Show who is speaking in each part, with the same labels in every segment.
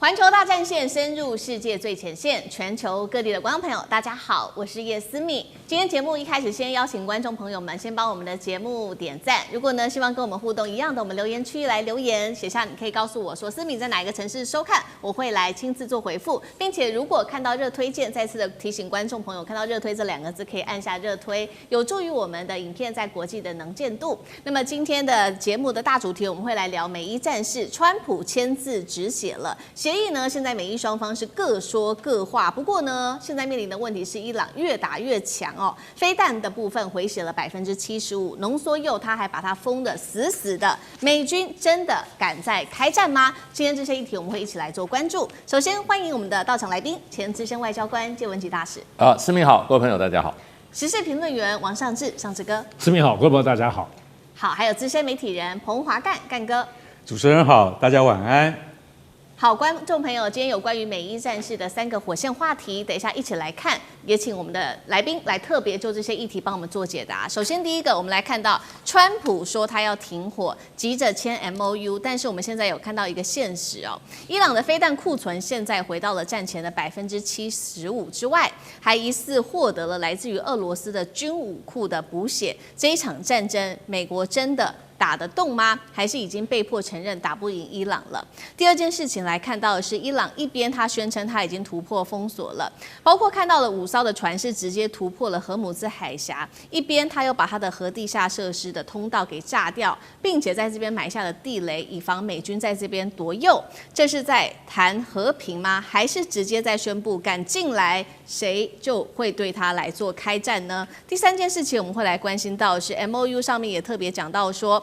Speaker 1: 环球大战线深入世界最前线，全球各地的观众朋友，大家好，我是叶思敏。今天节目一开始，先邀请观众朋友们先帮我们的节目点赞。如果呢希望跟我们互动一样的，我们留言区来留言，写下你可以告诉我说思敏在哪一个城市收看，我会来亲自做回复，并且如果看到热推荐，再次的提醒观众朋友，看到热推这2个字可以按下热推，有助于我们的影片在国际的能见度。那么今天的节目的大主题，我们会来聊美伊战事，川普签字止血了。协议呢，现在美伊双方是各说各话。不过呢，现在面临的问题是伊朗越打越强哦，飞弹的部分回血了75%，浓缩铀它还把它封得死死的。美军真的敢再开战吗？今天这些议题我们会一起来做关注。首先欢迎我们的到场来宾，前资深外交官介文吉大使。
Speaker 2: 思敏好，各位朋友大家好。
Speaker 1: 时事评论员王尚志，尚志哥。
Speaker 3: 思敏好，各位朋友大家好。
Speaker 1: 好，还有资深媒体人彭华干，干哥。
Speaker 4: 主持人好，大家晚安。
Speaker 1: 好，观众朋友，今天有关于美伊战事的3个火线话题，等一下一起来看，也请我们的来宾来特别就这些议题帮我们做解答。首先第一个，我们来看到川普说他要停火，急着签 MOU， 但是我们现在有看到一个现实哦，伊朗的飞弹库存现在回到了战前的75%之外，还疑似获得了来自于俄罗斯的军武库的补血。这一场战争，美国真的打得动吗？还是已经被迫承认打不赢伊朗了？第二件事情来看到的是，伊朗一边他宣称他已经突破封锁了，包括看到了5艘的船是直接突破了荷姆兹海峡，一边他又把他的核地下设施的通道给炸掉，并且在这边埋下了地雷，以防美军在这边夺铀。这是在谈和平吗？还是直接在宣布敢进来，谁就会对他来做开战呢？第三件事情我们会来关心到的是 MOU 上面也特别讲到说，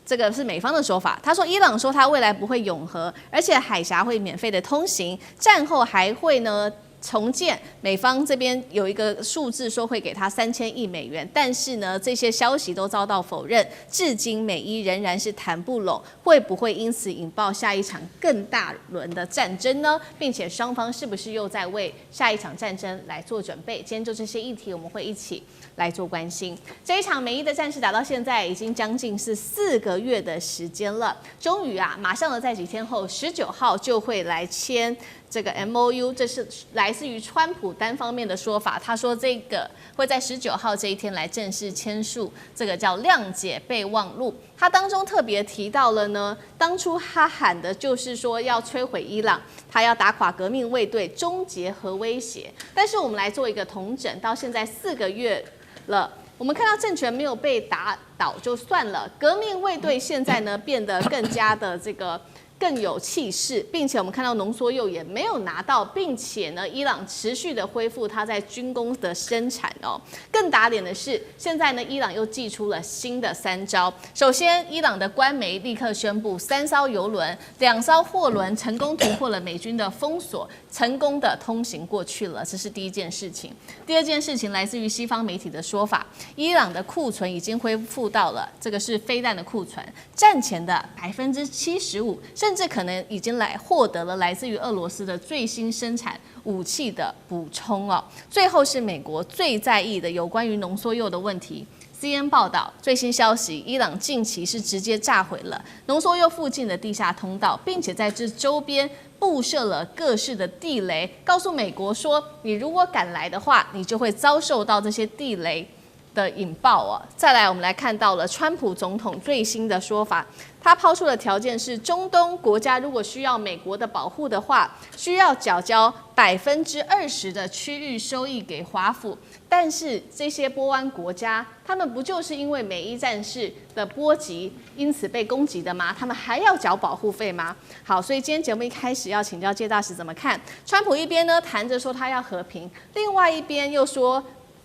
Speaker 1: 这个是美方的说法，他说伊朗说他未来不会永和，而且海峡会免费的通行，战后还会呢重建。美方这边有一个数字说会给他3000亿美元，但是呢这些消息都遭到否认，至今美伊仍然是谈不拢，会不会因此引爆下一场更大轮的战争呢？并且双方是不是又在为下一场战争来做准备？今天就这些议题我们会一起来做关心。这一场美伊的战事打到现在已经将近是4个月的时间了，终于啊，马上的在几天后19号就会来签这个 MOU， 这是来自于川普单方面的说法。他说这个会在19号这一天来正式签署这个叫谅解备忘录。他当中特别提到了呢，当初他喊的就是说要摧毁伊朗，他要打垮革命卫队，终结核威胁。但是我们来做一个统整，到现在4个月了，我们看到政权没有被打倒就算了，革命卫队现在呢变得更加的这个更有气势，并且我们看到浓缩铀也没有拿到，并且呢，伊朗持续的恢复它在军工的生产哦。更打脸的是，现在呢，伊朗又祭出了新的3招。首先，伊朗的官媒立刻宣布，3艘油轮、2艘货轮成功突破了美军的封锁，成功的通行过去了，这是第一件事情。第二件事情来自于西方媒体的说法，伊朗的库存已经恢复到了，这个是飞弹的库存，战前的75%，甚至可能已经获得了来自于俄罗斯的最新生产武器的补充哦。最后是美国最在意的有关于浓缩铀的问题。CNN 报道最新消息，伊朗近期是直接炸毁了浓缩铀附近的地下通道，并且在这周边布设了各式的地雷，告诉美国说，你如果敢来的话，你就会遭受到这些地雷的引爆哦。再来，我们来看到了川普总统最新的说法，他抛出的条件是，中东国家如果需要美国的保护的话，需要缴交20%的区域收益给华府。但是这些波湾国家，他们不就是因为美伊战事的波及，因此被攻击的吗？他们还要缴保护费吗？好，所以今天节目一开始要请教介大使怎么看？川普一边呢谈着说他要和平，另外一边又说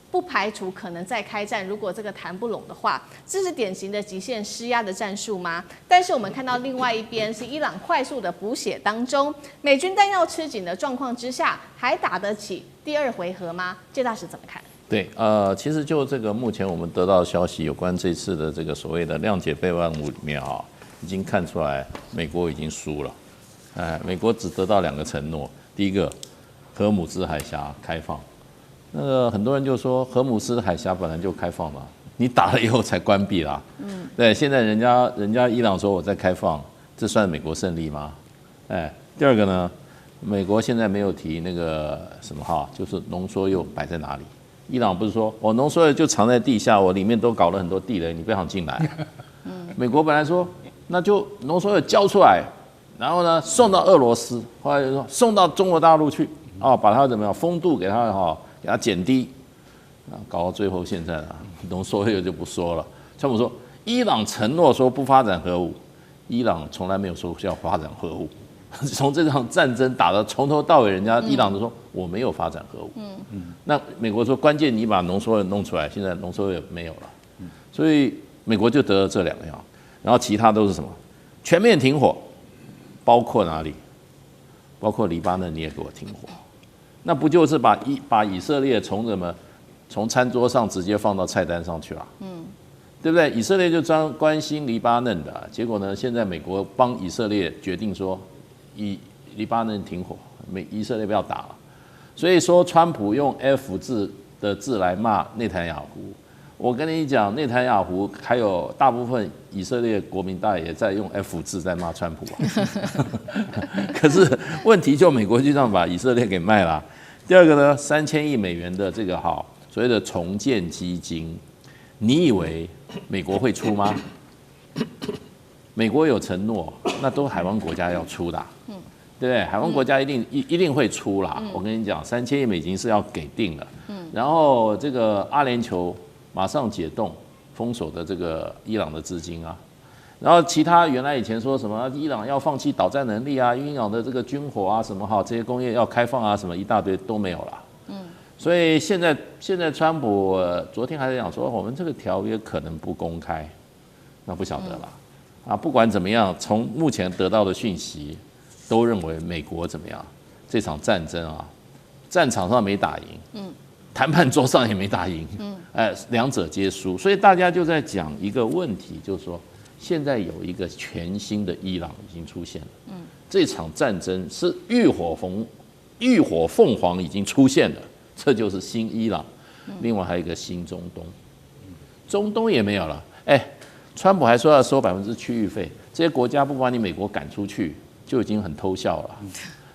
Speaker 1: 不排除可能再开战，如果这个谈不拢的话，这是典型的极限施压的战术吗？但是我们看到另外一边是伊朗快速的补血当中，美军弹药吃紧的状况之下，还打得起第2回合吗？介大使怎么看？
Speaker 2: 对，其实就这个目前我们得到的消息，有关这次的这个所谓的谅解备忘录里面啊，已经看出来美国已经输了。美国只得到2个承诺，第一个，荷姆兹海峡开放。那个很多人就说，荷姆兹海峡本来就开放嘛，你打了以后才关闭啦。对，现在人家伊朗说我在开放，这算美国胜利吗？第二个呢，美国现在没有提那个什么哈，就是浓缩铀摆在哪里？伊朗不是说我浓缩铀就藏在地下，我里面都搞了很多地雷，你不想进来？美国本来说那就浓缩铀交出来，然后呢送到俄罗斯，后来就说送到中国大陆去，把它怎么样风度给它给它减低，搞到最后现在浓缩铀就不说了。川普说伊朗承诺说不发展核武，伊朗从来没有说要发展核武。从这场战争打到从头到尾，人家伊朗都说我没有发展核武。那美国说关键你把浓缩铀弄出来，现在浓缩铀没有了，所以美国就得了这2样，然后其他都是什么？全面停火，包括哪里？包括黎巴嫩你也给我停火，那不就是把以色列从餐桌上直接放到菜单上去了？对不对？以色列就关心黎巴嫩的，结果呢，现在美国帮以色列决定说，黎巴嫩停火，以色列不要打了。所以说，川普用 F 字的字来骂内塔尼亚胡，我跟你讲，内塔尼亚胡还有大部分以色列国民大也在用 F 字在骂川普可是问题就美国就这样把以色列给卖了。第二个呢，3000亿美元的这个所谓的重建基金，你以为美国会出吗？美国有承诺，那都海湾国家要出的，对不对？海湾国家一定会出啦。我跟你讲，3000亿美金是要给定了。然后这个阿联酋马上解冻封锁的这个伊朗的资金啊，然后其他原来以前说什么伊朗要放弃导弹能力啊，伊朗的这个军火啊什么这些工业要开放啊什么一大堆都没有了。所以现在川普昨天还在讲说我们这个条约可能不公开，那不晓得了。不管怎么样，从目前得到的讯息，都认为美国怎么样？这场战争战场上没打赢，谈判桌上也没打赢，两者皆输。所以大家就在讲一个问题，就是说，现在有一个全新的伊朗已经出现了。这场战争是浴火凤凰已经出现了，这就是新伊朗。另外还有一个新中东，中东也没有了。川普还说要收%区域费，这些国家不把你美国赶出去，就已经很偷笑了，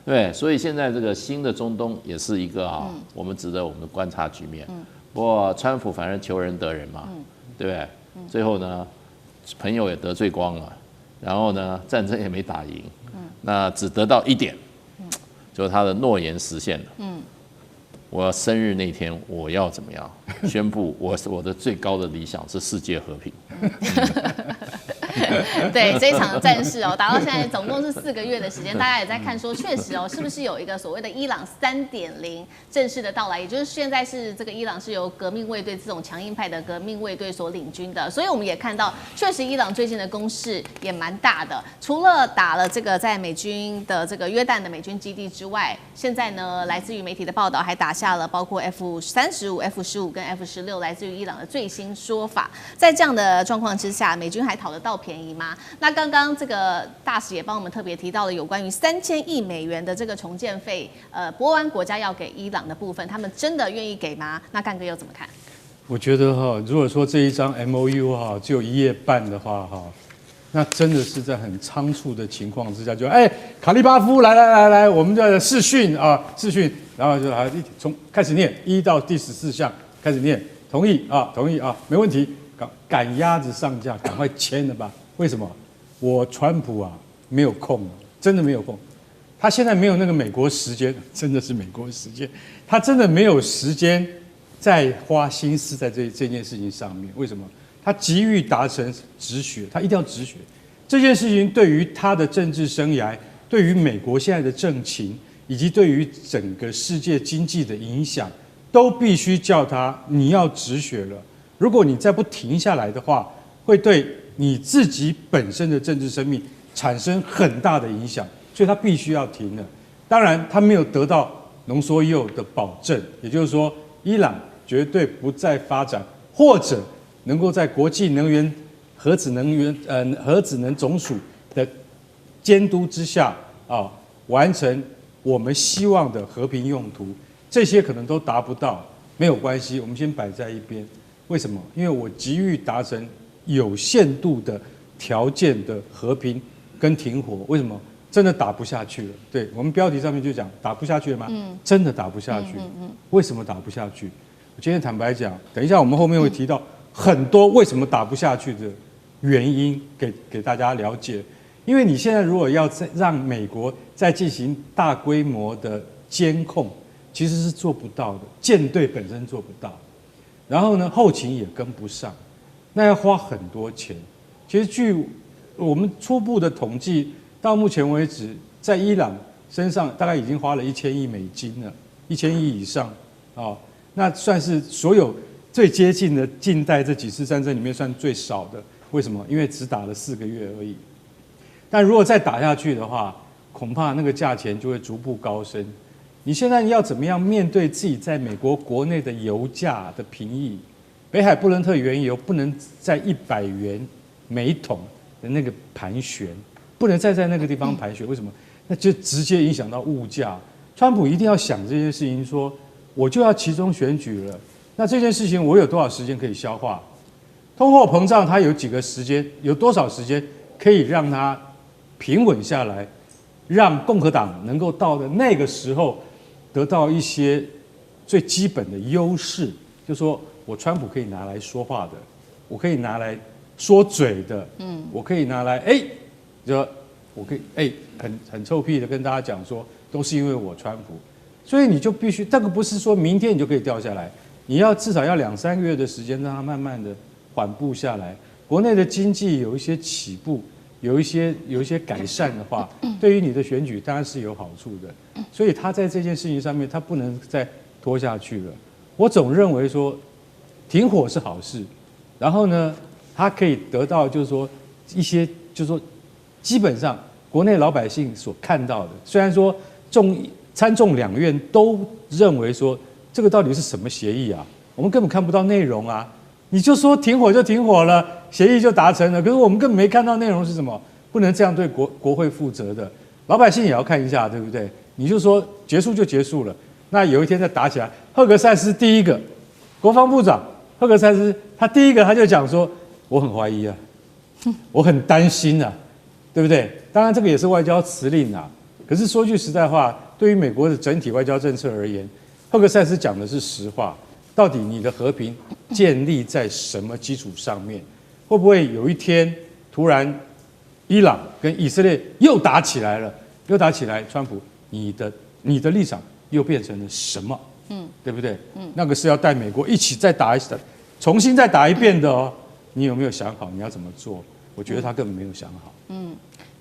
Speaker 2: 对。所以现在这个新的中东也是一个我们值得我们观察局面。不过川普反正求仁得仁嘛，对不对？最后呢，朋友也得罪光了，然后呢，战争也没打赢，那只得到一点，就是他的诺言实现了。我要生日那天，我要怎么样宣布我的最高的理想是世界和平。
Speaker 1: 对，这一场战事打到现在总共是4个月的时间，大家也在看说，确实是不是有一个所谓的伊朗3.0正式的到来，也就是现在是这个伊朗是由革命卫队这种强硬派的革命卫队所领军的，所以我们也看到，确实伊朗最近的攻势也蛮大的，除了打了这个在美军的这个约旦的美军基地之外，现在呢，来自于媒体的报道还打下了包括 F-35、F-15跟 F-16来自于伊朗的最新说法，在这样的状况之下，美军还讨得到便宜吗？那刚刚这个大使也帮我们特别提到了有关于3000亿美元的这个重建费，波湾国家要给伊朗的部分，他们真的愿意给吗？那干哥又怎么看？
Speaker 4: 我觉得如果说这一张 MOU 只有1页半的话那真的是在很仓促的情况之下，就卡利巴夫来，我们就视讯，然后就从开始念1到第14项开始念，同意没问题，赶鸭子上架，赶快签了吧。为什么？我川普没有空，真的没有空。他现在没有那个美国时间，真的是美国时间，他真的没有时间再花心思在这件事情上面。为什么？他急于达成止血，他一定要止血。这件事情对于他的政治生涯，对于美国现在的政情，以及对于整个世界经济的影响，都必须叫你要止血了。如果你再不停下来的话，会对你自己本身的政治生命产生很大的影响，所以他必须要停了。当然，他没有得到浓缩铀的保证，也就是说，伊朗绝对不再发展，或者能够在国际能源、核子能总署的监督之下完成我们希望的和平用途，这些可能都达不到，没有关系，我们先摆在一边。为什么？因为我急于达成有限度的条件的和平跟停火。为什么？真的打不下去了。对，我们标题上面就讲打不下去了吗？真的打不下去。为什么打不下去？我今天坦白讲，等一下我们后面会提到很多为什么打不下去的原因给大家了解。因为你现在如果要让美国再进行大规模的监控，其实是做不到的，舰队本身做不到，然后呢后勤也跟不上，那要花很多钱。其实据我们初步的统计，到目前为止，在伊朗身上大概已经花了1000亿美金了，1000亿以上哦，那算是所有最接近的近代这几次战争里面算最少的。为什么？因为只打了4个月而已。但如果再打下去的话，恐怕那个价钱就会逐步高升。你现在要怎么样面对自己在美国国内的油价的平抑？北海布伦特原油不能在100元每桶的那个盘旋，不能再在那个地方盘旋。为什么？那就直接影响到物价。川普一定要想这件事情，说我就要期中选举了，那这件事情我有多少时间可以消化？通货膨胀它有几个时间，有多少时间可以让它平稳下来，让共和党能够到的那个时候得到一些最基本的优势，就说我川普可以拿来说话的，我可以拿来说嘴的，我可以拿来就我可以很臭屁的跟大家讲说，都是因为我川普，所以你就必须，这个不是说明天你就可以掉下来，你要至少要2-3个月的时间，让它慢慢的缓步下来。国内的经济有一些起步，有一些改善的话，对于你的选举当然是有好处的。所以他在这件事情上面，他不能再拖下去了。我总认为说，停火是好事，然后呢，他可以得到就是说一些就是说，基本上国内老百姓所看到的，虽然说参众两院都认为说这个到底是什么协议啊，我们根本看不到内容啊。你就说停火就停火了，协议就达成了，可是我们根本没看到内容是什么，不能这样对国会负责的。老百姓也要看一下，对不对？你就说结束就结束了，那有一天再打起来。赫格塞斯第一个国防部长赫格塞斯，他第一个他就讲说，我很怀疑啊，我很担心啊，对不对？当然这个也是外交辞令啊，可是说句实在话，对于美国的整体外交政策而言，赫格塞斯讲的是实话。到底你的和平建立在什么基础上面？会不会有一天突然伊朗跟以色列又打起来了？又打起来，川普你的立场又变成了什么？对不对？那个是要带美国一起再打重新再打一遍的哦。你有没有想好你要怎么做？我觉得他根本没有想好。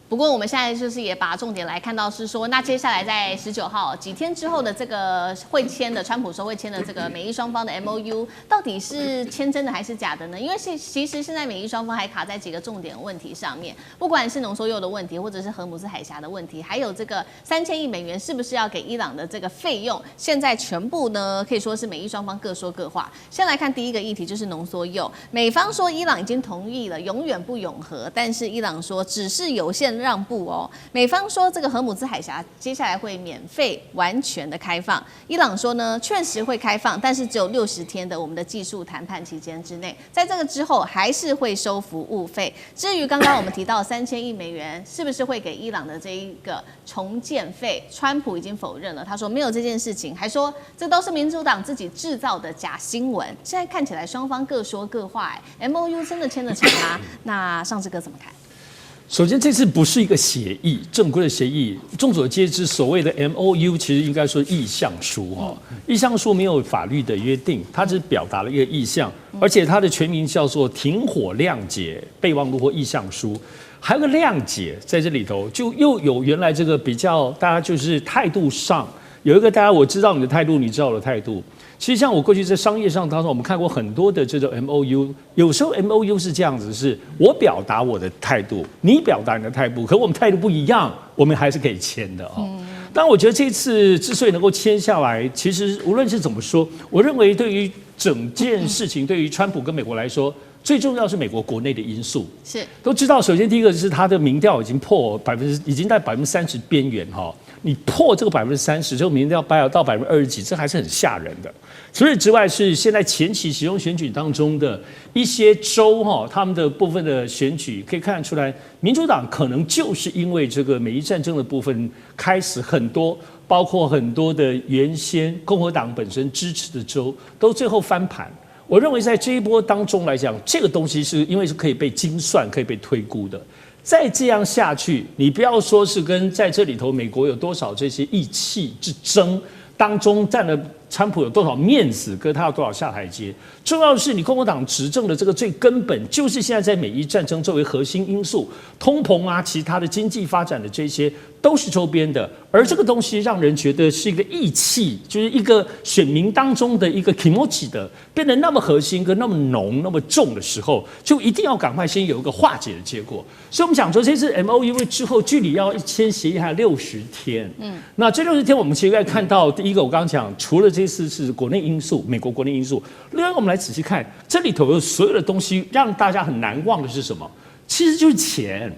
Speaker 1: 不过我们现在就是也把重点来看到是说，那接下来在19号几天之后的这个会签的川普说会签的这个美伊双方的 MOU， 到底是签真的还是假的呢？因为其实现在美伊双方还卡在几个重点问题上面，不管是浓缩铀的问题，或者是荷姆斯海峡的问题，还有这个3000亿美元是不是要给伊朗的这个费用，现在全部呢可以说是美伊双方各说各话。先来看第一个议题，就是浓缩铀，美方说伊朗已经同意了永远不永和，但是伊朗说只是有限让步哦。美方说这个荷姆斯海峡接下来会免费完全的开放，伊朗说呢确实会开放，但是只有60天的我们的技术谈判期间之内，在这个之后还是会收服务费。至于刚刚我们提到3000亿美元是不是会给伊朗的这一个重建费，川普已经否认了，他说没有这件事情，还说这都是民主党自己制造的假新闻。现在看起来双方各说各话，MOU 真的签得成吗？那尚志哥怎么看？
Speaker 3: 首先，这次不是一个协议，正规的协议。众所皆知，所谓的 MOU 其实应该说意向书哈。意向书没有法律的约定，它只表达了一个意向，而且它的全名叫做停火谅解备忘录或意向书。还有个谅解在这里头，就又有原来这个比较，大家就是态度上有一个大家我知道你的态度，你知道我的态度。其实像我过去在商业上当中，我们看过很多的这种 MOU， 有时候 MOU 是这样子，是我表达我的态度，你表达你的态度，可我们态度不一样，我们还是可以签的哦。但我觉得这次之所以能够签下来，其实无论是怎么说，我认为对于整件事情，对于川普跟美国来说，最重要是美国国内的因素。是都知道，首先第一个是他的民调已经已经在30%边缘哈。你破这个30%，就明天要掰到20%几，这还是很吓人的。除此之外，是现在前期其中选举当中的一些州他们的部分的选举可以看得出来，民主党可能就是因为这个美伊战争的部分开始很多，包括很多的原先共和党本身支持的州都最后翻盘。我认为在这一波当中来讲，这个东西是因为是可以被精算、可以被推估的。再这样下去，你不要说是跟在这里头美国有多少这些意气之争当中占了川普有多少面子，跟他有多少下台阶。重要的是，你共和党执政的这个最根本，就是现在在美伊战争作为核心因素，通膨啊，其他的经济发展的这些都是周边的。而这个东西让人觉得是一个义气，就是一个选民当中的一个 kimochi 的，变得那么核心跟那么浓、那么重的时候，就一定要赶快先有一个化解的结果。所以我们讲说，这次 MOU 之后距离要签协议还有60天。那这60天我们其实可以看到，第一个我刚刚讲，除了这次是国内因素，美国国内因素，另外我们来仔细看这里头有所有的东西，让大家很难忘的是什么？其实就是钱。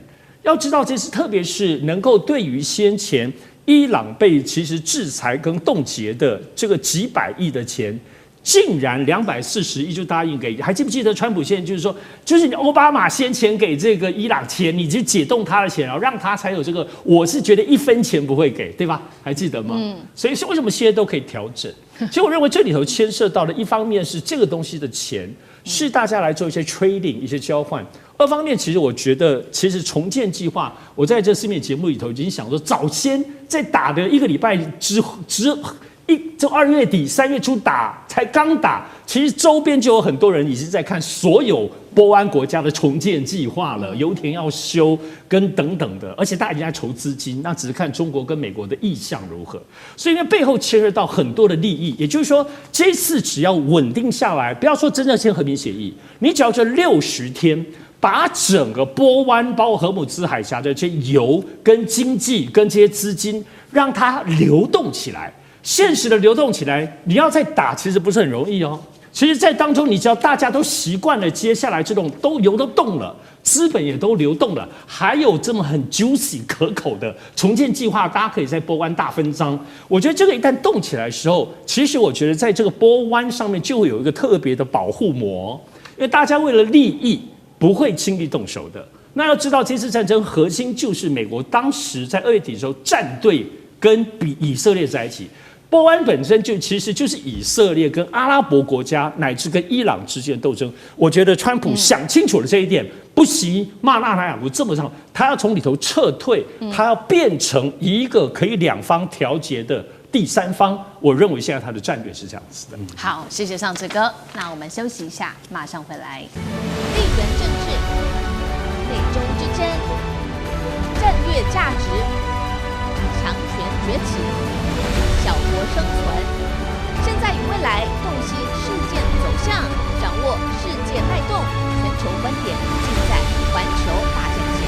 Speaker 3: 要知道，这次特别是能够对于先前伊朗被其实制裁跟冻结的这个几百亿的钱，竟然240亿就答应给，还记不记得川普现在就是说，就是奥巴马先前给这个伊朗钱，你就解冻他的钱，然后让他才有这个，我是觉得1分钱不会给，对吧？还记得吗？所以为什么现在都可以调整？其实我认为这里头牵涉到的，一方面是这个东西的钱是大家来做一些 trading 一些交换。二方面，其实我觉得，其实重建计划，我在这4面节目里头已经想说，早先在打的1个礼拜就2月底3月初打，才刚打，其实周边就有很多人已经在看所有波湾国家的重建计划了，油田要修跟等等的，而且大家已经在筹资金，那只是看中国跟美国的意向如何。所以因为背后牵涉到很多的利益，也就是说，这次只要稳定下来，不要说真正签和平协议，你只要这60天。把整个波湾，包括荷姆兹海峡的这些油跟经济跟这些资金，让它流动起来，现实的流动起来，你要再打，其实不是很容易哦。其实，在当中，你只要大家都习惯了，接下来这种油都动了，资本也都流动了，还有这么很 juicy 可口的重建计划，大家可以在波湾大分赃。我觉得这个一旦动起来的时候，其实我觉得在这个波湾上面就会有一个特别的保护膜，因为大家为了利益。不会轻易动手的。那要知道，这次战争核心就是美国当时在2月底的时候站队跟以色列在一起。波湾本身就其实就是以色列跟阿拉伯国家乃至跟伊朗之间的斗争。我觉得川普想清楚了这一点，不惜骂纳坦雅胡这么上，他要从里头撤退，他要变成一个可以两方调节的第三方。我认为现在他的战略是这样子的。
Speaker 1: 好，谢谢上志哥。那我们休息一下，马上回来。地缘政治、美中之争、战略价值、强权崛起、小国生存，现在与未来洞悉事件走向，掌握世界脉动，全球观点尽在环球大战线。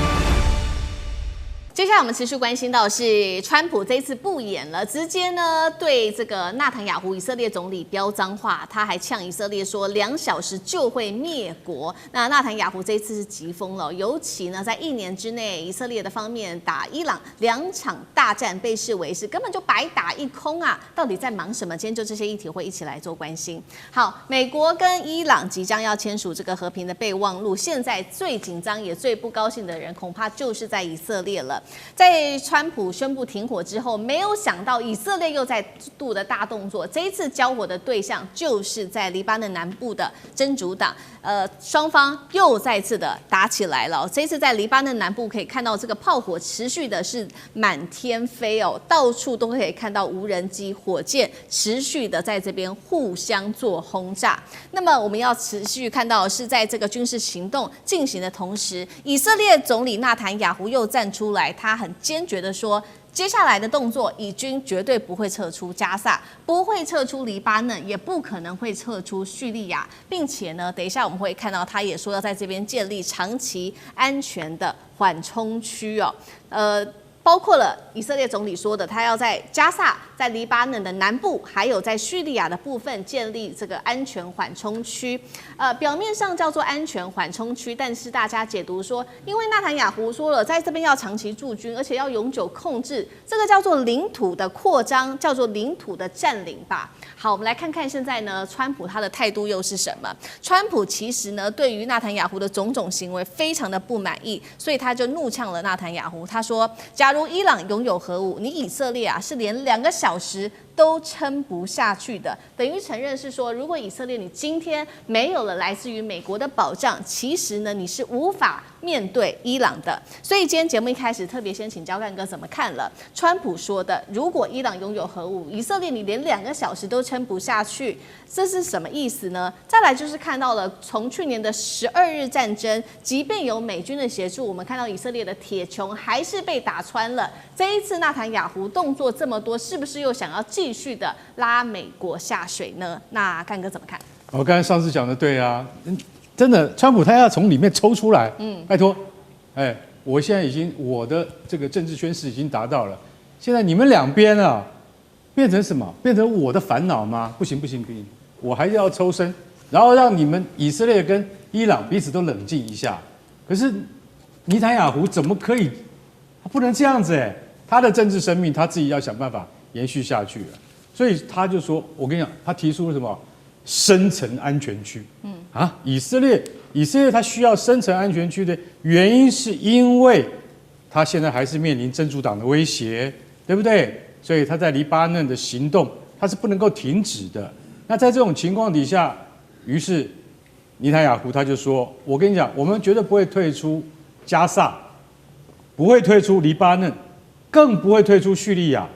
Speaker 1: 接下来我们持续关心到是川普这一次不演了，直接呢对这个纳坦雅胡以色列总理飙脏话，他还呛以色列说2小时就会灭国。那纳坦雅胡这一次是急疯了，尤其呢在1年之内，以色列的方面打伊朗2场大战被视为是根本就白打一空啊！到底在忙什么？今天就这些议题会一起来做关心。好，美国跟伊朗即将要签署这个和平的备忘录，现在最紧张也最不高兴的人，恐怕就是在以色列了。在川普宣布停火之后，没有想到以色列又在度的大动作。这一次交火的对象就是在黎巴嫩南部的真主党，双方又再次的打起来了。这一次在黎巴嫩南部可以看到这个炮火持续的是满天飞哦，到处都可以看到无人机、火箭持续的在这边互相做轰炸。那么我们要持续看到的是在这个军事行动进行的同时，以色列总理纳坦雅胡又站出来，他很坚决的说，接下来的动作，以军绝对不会撤出加萨，不会撤出黎巴嫩，也不可能会撤出叙利亚，并且呢，等一下我们会看到，他也说要在这边建立长期安全的缓冲区哦，包括了以色列总理说的，他要在加萨在黎巴嫩的南部，还有在叙利亚的部分建立这个安全缓冲区。表面上叫做安全缓冲区，但是大家解读说，因为纳坦雅胡说了，在这边要长期驻军，而且要永久控制，这个叫做领土的扩张，叫做领土的占领吧。好，我们来看看现在呢，川普他的态度又是什么？川普其实呢，对于纳坦雅胡的种种行为非常的不满意，所以他就怒呛了纳坦雅胡。他说：“假如伊朗拥有核武，你以色列啊是连2个小时都撑不下去的。”等于承认是说，如果以色列你今天没有了来自于美国的保障，其实呢你是无法面对伊朗的。所以今天节目一开始特别先请教干哥怎么看了川普说的，如果伊朗拥有核武，以色列你连2个小时都撑不下去，这是什么意思呢？再来就是看到了从去年的12日战争，即便有美军的协助，我们看到以色列的铁穹还是被打穿了。这一次纳坦雅胡动作这么多，是不是又想要继续的拉美国下水呢？那干哥怎么看？
Speaker 4: 我刚才上次讲的对啊，真的，川普他要从里面抽出来，拜托，我现在已经我的这个政治宣誓已经达到了，现在你们两边啊，变成什么？变成我的烦恼吗？不行，我还是要抽身，然后让你们以色列跟伊朗彼此都冷静一下。可是尼坦雅胡怎么可以？他不能这样子他的政治生命他自己要想办法延续下去了。所以他就说，我跟你讲，他提出了什么深层安全区？以色列它需要深层安全区的原因，是因为它现在还是面临真主党的威胁，对不对？所以它在黎巴嫩的行动，它是不能够停止的。那在这种情况底下，于是尼坦雅胡他就说：“我跟你讲，我们绝对不会退出加萨，不会退出黎巴嫩，更不会退出叙利亚。”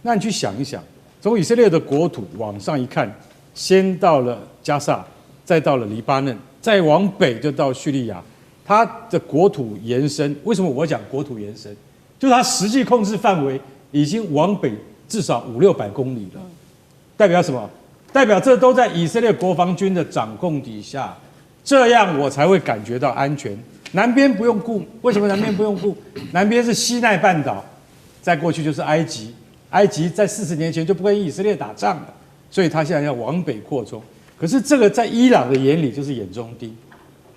Speaker 4: 那你去想一想，从以色列的国土往上一看，先到了加萨，再到了黎巴嫩，再往北就到叙利亚，它的国土延伸。为什么我讲国土延伸？就是它实际控制范围已经往北至少500-600公里了。代表什么？代表这都在以色列国防军的掌控底下，这样我才会感觉到安全。南边不用顾，为什么南边不用顾？南边是西奈半岛，再过去就是埃及。埃及在40年前就不跟以色列打仗了，所以他现在要往北扩充。可是这个在伊朗的眼里就是眼中钉，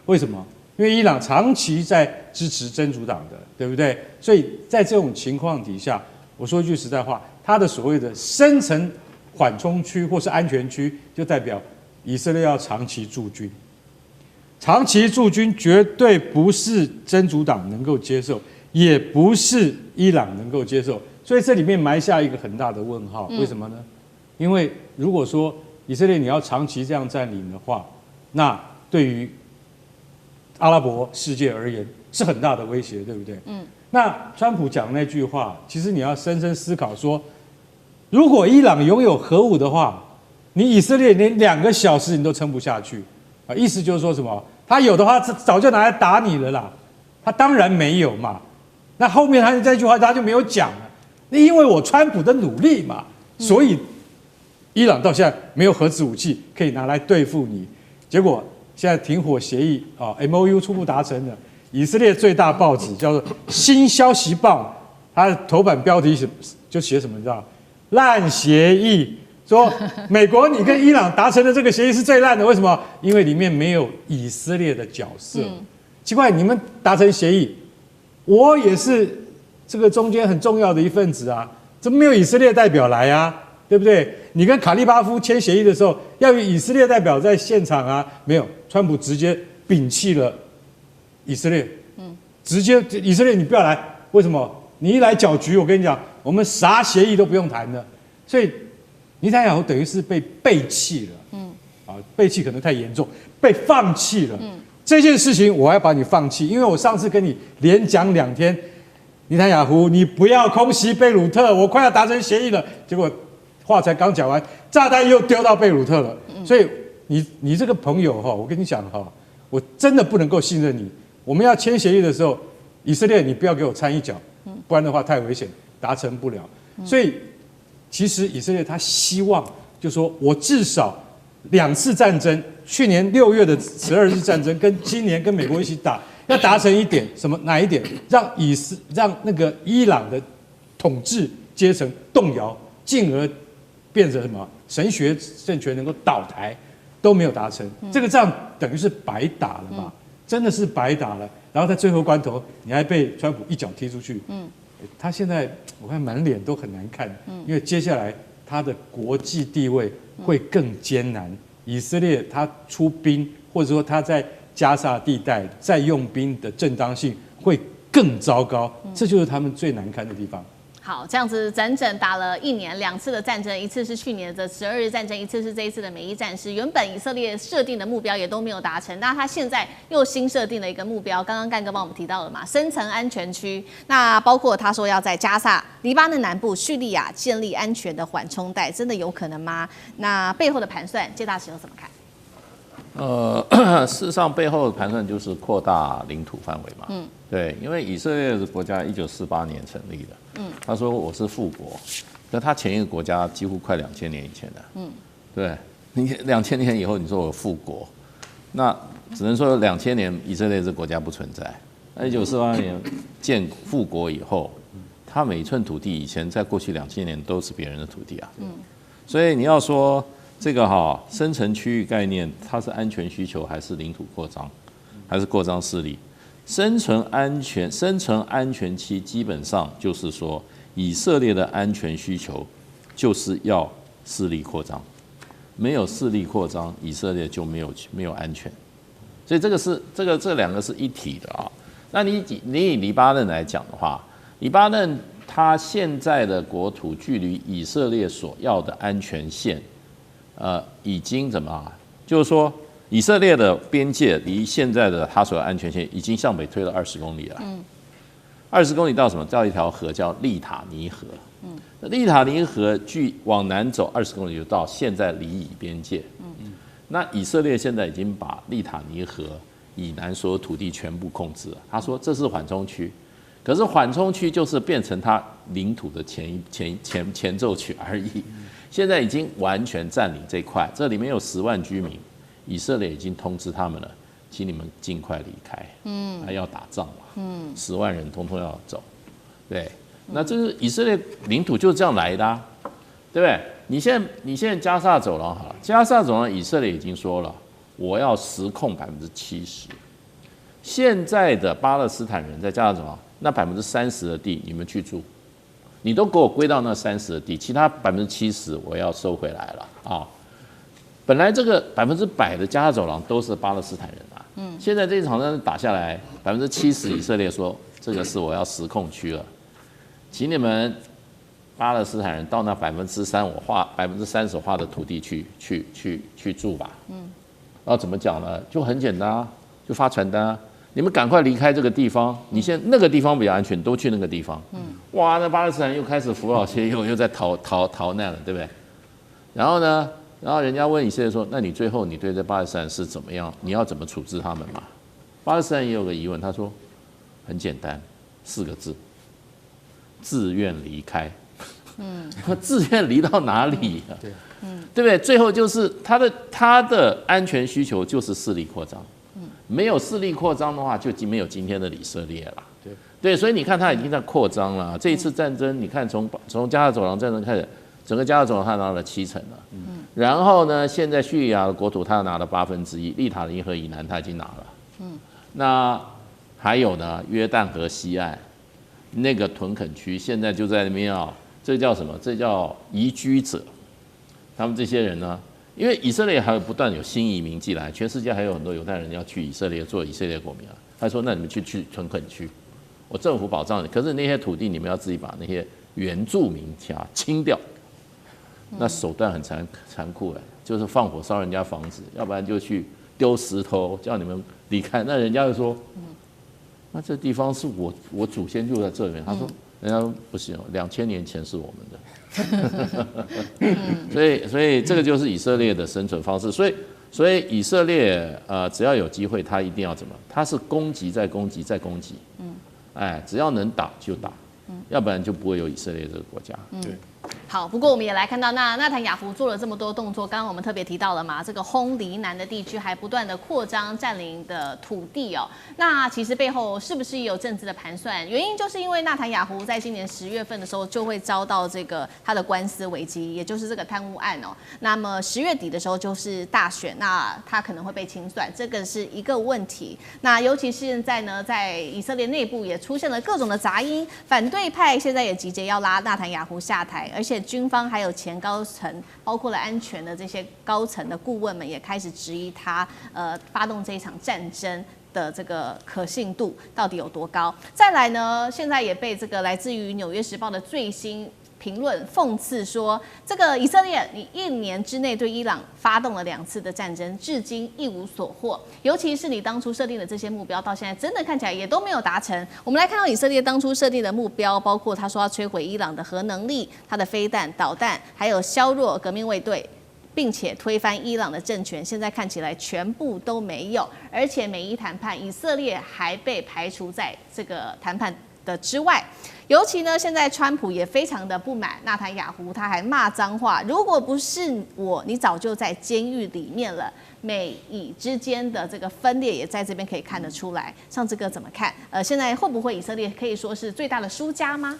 Speaker 4: 为什么？因为伊朗长期在支持真主党的，对不对？所以在这种情况底下，我说一句实在话，他的所谓的深层缓冲区或是安全区，就代表以色列要长期驻军。长期驻军绝对不是真主党能够接受，也不是伊朗能够接受。所以这里面埋下一个很大的问号，为什么呢？因为如果说以色列你要长期这样占领的话，那对于阿拉伯世界而言是很大的威胁，对不对？那川普讲那句话，其实你要深深思考说，如果伊朗拥有核武的话，你以色列连2个小时你都撑不下去啊！意思就是说什么？他有的话早就拿来打你了啦，他当然没有嘛。那后面他这句话他就没有讲了。因为我川普的努力嘛，所以伊朗到现在没有核子武器可以拿来对付你。结果现在停火协议MOU 初步达成了，以色列最大报纸叫做《新消息报》，它的头版标题就写什么？你知道？烂协议，说美国你跟伊朗达成的这个协议是最烂的，为什么？因为里面没有以色列的角色。奇怪，你们达成协议，我也是这个中间很重要的一份子啊，怎么没有以色列代表来啊？对不对？你跟卡利巴夫签协议的时候，要有以色列代表在现场啊，没有，川普直接摒弃了以色列，直接以色列你不要来，为什么？你一来搅局，我跟你讲，我们啥协议都不用谈了。所以尼坦雅胡等于是被背弃了，背弃可能太严重，被放弃了。这件事情我要把你放弃，因为我上次跟你连讲2天。尼坦雅胡，你不要空袭贝鲁特，我快要达成协议了。结果话才刚讲完，炸弹又丢到贝鲁特了。所以你这个朋友我跟你讲我真的不能够信任你。我们要签协议的时候，以色列你不要给我掺一脚，不然的话太危险，达成不了。所以其实以色列他希望，就说我至少2次战争，去年6月的12日战争，跟今年跟美国一起打。要达成一点什么？哪一点？让那个伊朗的统治阶层动摇，进而变成什么神学政权能够倒台，都没有达成。这个仗等于是白打了嘛，真的是白打了。然后在最后关头，你还被川普一脚踢出去。他现在我看满脸都很难看，因为接下来他的国际地位会更艰难。以色列他出兵，或者说他在加沙地带再用兵的正当性会更糟糕，这就是他们最难堪的地方。
Speaker 1: 好，这样子整整打了1年，2次的战争，一次是去年的12日战争，一次是这一次的美伊战事。原本以色列设定的目标也都没有达成，那他现在又新设定了一个目标，刚刚干哥帮我们提到了嘛，深层安全区。那包括他说要在加萨、黎巴嫩南部、叙利亚建立安全的缓冲带，真的有可能吗？那背后的盘算，介大使有怎么看？
Speaker 2: 事实上背后的盘算就是扩大领土范围嘛。对，因为以色列的国家1948年成立的。他说我是富国，那他前一个国家几乎快2000年以前的。对，你2000年以后你说我富国，那只能说2000年以色列这国家不存在。那1948年建富国以后，他每一寸土地以前在过去2000年都是别人的土地啊。所以你要说这个深层区域概念，它是安全需求还是领土扩张，还是扩张势力？生存安全期基本上就是说，以色列的安全需求就是要势力扩张，没有势力扩张，以色列就没有安全。所以这两个是一体的啊。那你以黎巴嫩来讲的话，黎巴嫩它现在的国土距离以色列所要的安全线，已经怎么就是说，以色列的边界离现在的它所有安全线已经向北推了20公里了。20公里到什么？到一条河叫利塔尼河。利塔尼河往南走20公里就到现在黎以边界。那以色列现在已经把利塔尼河以南所有土地全部控制了。他说这是缓冲区，可是缓冲区就是变成他领土的前奏曲而已。现在已经完全占领这块，这里面有10万居民，以色列已经通知他们了，请你们尽快离开。还要打仗嘛，10万人通通要走。对，那这是以色列领土就是这样来的对不对？你现在加萨走廊好了，加萨走廊以色列已经说了，我要实控70%。现在的巴勒斯坦人在加萨走廊那30%的地你们去住，你都给我归到那30%的地，其他70%我要收回来了本来这个100%的加萨走廊都是巴勒斯坦人现在这一场战争打下来，70%以色列说这个是我要实控区了，请你们巴勒斯坦人到那3%我划30%划的土地去住吧。然后怎么讲呢？就很简单就发传单你们赶快离开这个地方，你现在那个地方比较安全，都去那个地方。哇，那巴勒斯坦人又开始扶老携幼，又在逃难了，对不对？然后呢？然后人家问以色列说：“那你最后你对这巴勒斯坦是怎么样？你要怎么处置他们嘛？”巴勒斯坦也有个疑问，他说：“很简单，4个字：自愿离开。”自愿离到哪里对不对？最后就是他的安全需求就是势力扩张。没有势力扩张的话，就没有今天的以色列了。对，所以你看他已经在扩张了。这一次战争，你看从加萨走廊战争开始，整个加萨走廊他拿了70%了。然后呢，现在叙利亚的国土他拿了1/8，利塔尼河以南他已经拿了。那还有呢，约旦河西岸那个屯垦区，现在就在那边这叫什么？这叫移居者。他们这些人呢，因为以色列还有不断有新移民进来，全世界还有很多犹太人要去以色列做以色列国民他说：“那你们去屯垦区，我政府保障你，可是那些土地你们要自己把那些原住民清掉。”那手段很残酷就是放火烧人家房子，要不然就去丢石头叫你们离开。那人家就说：“那这地方是我祖先就在这里。”他说：“人家说不行，2000年前是我们的。”所以这个就是以色列的生存方式。所以以色列只要有机会，他一定要怎么？他是攻击再攻击再攻击。只要能打就打，要不然就不会有以色列这个国家。
Speaker 1: 好，不过我们也来看到，那纳坦雅胡做了这么多动作，刚刚我们特别提到了嘛，这个轰离南的地区还不断的扩张占领的土地哦。那其实背后是不是也有政治的盘算？原因就是因为纳坦雅胡在今年10月份的时候就会遭到这个他的官司危机，也就是这个贪污案哦。那么10月底的时候就是大选，那他可能会被清算，这个是一个问题。那尤其是现在呢，在以色列内部也出现了各种的杂音，反对派现在也集结要拉纳坦雅胡下台，而且军方还有前高层，包括了安全的这些高层的顾问们，也开始质疑他发动这一场战争的这个可信度到底有多高。再来呢，现在也被这个来自于《纽约时报》的最新评论讽刺说，这个以色列你1年之内对伊朗发动了2次的战争，至今一无所获。尤其是你当初设定的这些目标，到现在真的看起来也都没有达成。我们来看到以色列当初设定的目标，包括他说要摧毁伊朗的核能力、它的飞弹、导弹，还有削弱革命卫队，并且推翻伊朗的政权，现在看起来全部都没有。而且美伊谈判，以色列还被排除在这个谈判的之外。尤其呢，现在川普也非常的不满纳坦雅胡，他还骂脏话。如果不是我，你早就在监狱里面了。美以之间的这个分裂也在这边可以看得出来。上志哥怎么看？现在会不会以色列可以说是最大的输家吗？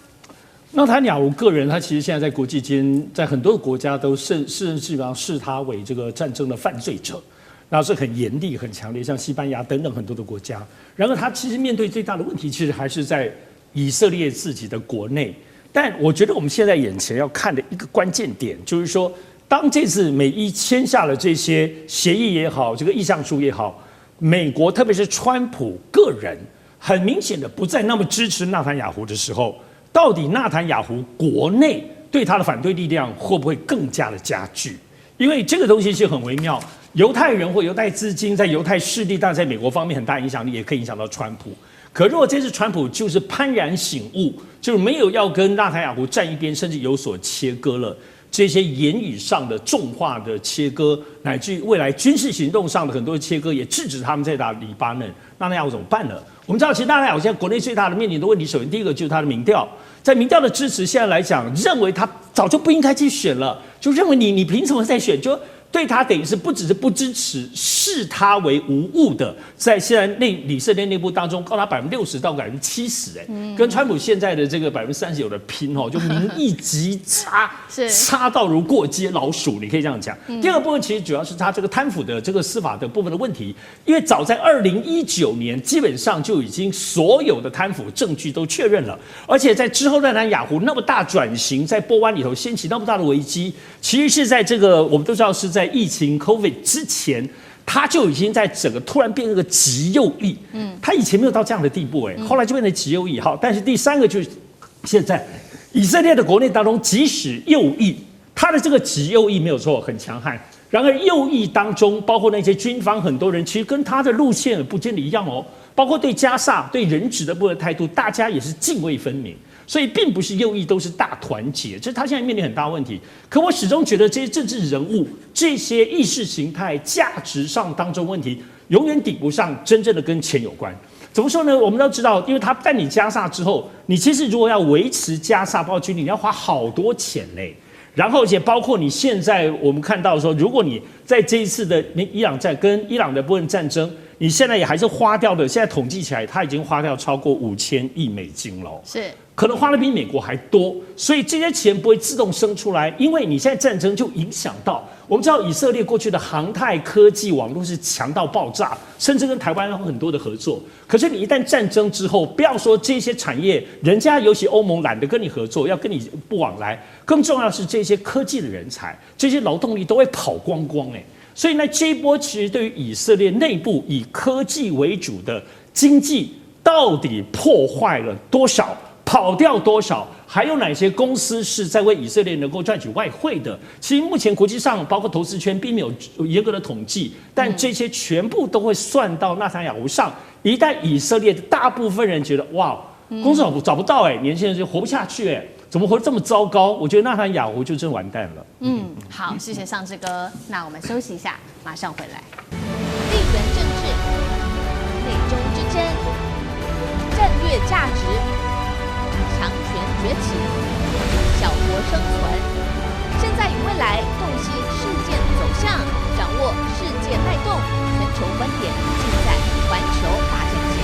Speaker 3: 纳坦雅胡个人，他其实现在在国际间，在很多的国家都基本上视他为这个战争的犯罪者。然后是很严厉、很强烈，像西班牙等等很多的国家。然而，他其实面对最大的问题，其实还是在以色列自己的国内。但我觉得我们现在眼前要看的一个关键点，就是说，当这次美伊签下了这些协议也好，这个意向书也好，美国特别是川普个人，很明显的不再那么支持纳坦雅胡的时候，到底纳坦雅胡国内对他的反对力量会不会更加的加剧？因为这个东西是很微妙。犹太人或犹太资金在犹太势力，当然在美国方面很大影响力，也可以影响到川普。可如果这次川普就是幡然醒悟，就是没有要跟纳坦雅胡站一边，甚至有所切割了，这些言语上的重话的切割，乃至于未来军事行动上的很多切割，也制止他们在打黎巴嫩。纳坦雅胡怎么办呢？我们知道，其实纳坦雅胡现在国内最大的面临的问题，首先第一个就是他的民调，在民调的支持现在来讲，认为他早就不应该去选了，就认为你凭什么再选？就对他等于是不只是不支持，视他为无误的，在现在以色列内部当中，高达60%到70%，跟川普现在的这个30%有的拼哦，就民意极差，差到如过街老鼠，你可以这样讲。第二个部分其实主要是他这个贪腐的这个司法的部分的问题，因为早在2019年，基本上就已经所有的贪腐证据都确认了，而且在之后纳坦雅胡那么大转型，在波湾里头掀起那么大的危机，其实是在这个我们都知道是在疫情 COVID 之前，他就已经在整个突然变成个极右翼，他以前没有到这样的地步，后来就变成极右翼。好，但是第三个就是现在以色列的国内当中，即使右翼，他的这个极右翼没有错，很强悍。然而右翼当中，包括那些军方很多人，其实跟他的路线不见得一样哦。包括对加萨、对人质的部分态度，大家也是泾渭分明。所以并不是右翼都是大团结，这是他现在面临很大问题。可我始终觉得这些政治人物、这些意识形态、价值上当中问题，永远顶不上真正的跟钱有关。怎么说呢？我们都知道，因为他占领加萨之后，你其实如果要维持加萨包括军力，你要花好多钱嘞。然后，而且包括你现在我们看到说，如果你在这一次的伊朗战跟伊朗的部分战争，你现在也还是花掉的，现在统计起来，他已经花掉超过5000亿美金了。
Speaker 1: 是。
Speaker 3: 可能花的比美国还多，所以这些钱不会自动生出来，因为你现在战争就影响到我们知道以色列过去的航太科技网络是强到爆炸，甚至跟台湾有很多的合作。可是你一旦战争之后，不要说这些产业，人家尤其欧盟懒得跟你合作，要跟你不往来，更重要的是这些科技的人才，这些劳动力都会跑光光所以呢，这一波其实对于以色列内部以科技为主的经济到底破坏了多少？跑掉多少？还有哪些公司是在为以色列能够赚取外汇的？其实目前国际上包括投资圈并没有严格的统计，但这些全部都会算到纳坦雅胡上。一旦以色列的大部分人觉得哇，公司找不到年轻人就活不下去怎么活得这么糟糕？我觉得纳坦雅胡就真完蛋了。
Speaker 1: 好，谢谢上志哥。那我们休息一下，马上回来。地缘政治、美中之争、战略价值。强权崛起，小国生存。现在与未来，洞悉事件走向，掌握世界脉动，全球观点尽在环球大战线。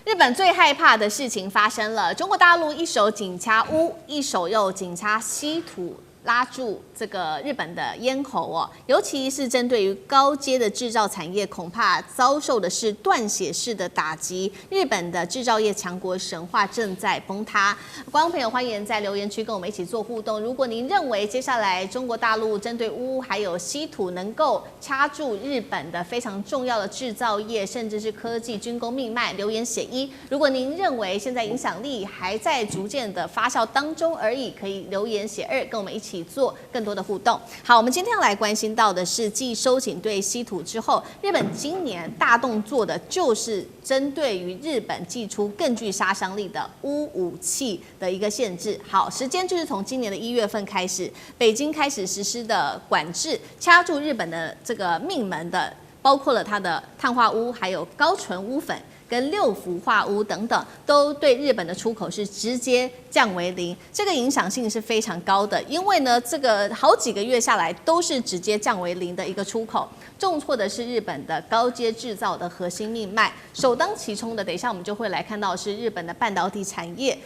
Speaker 1: 日本最害怕的事情发生了，中国大陆一手紧掐乌，一手又紧掐稀土。拉住这个日本的咽喉哦，尤其是针对于高阶的制造产业，恐怕遭受的是断血式的打击。日本的制造业强国神话正在崩塌。观众朋友，欢迎在留言区跟我们一起做互动。如果您认为接下来中国大陆针对乌还有稀土能够掐住日本的非常重要的制造业，甚至是科技军工命脉，留言写1。如果您认为现在影响力还在逐渐的发酵当中而已，可以留言写2，跟我们一起做更多的互动。好，我们今天要来关心到的是，继收紧对稀土之后，日本今年大动作的就是针对于日本祭出更具杀伤力的乌武器的一个限制。好，时间就是从今年的1月份开始，北京开始实施的管制，掐住日本的这个命门的，包括了它的碳化钨，还有高纯钨粉。跟6氟化钨等等，都对日本的出口是直接降为0，这个影响性是非常高的。因为呢，这个好几个月下来都是直接降为0的一个出口，重挫的是日本的高阶制造的核心命脉，首当其冲的，等一下我们就会来看到是日本的半导体产业。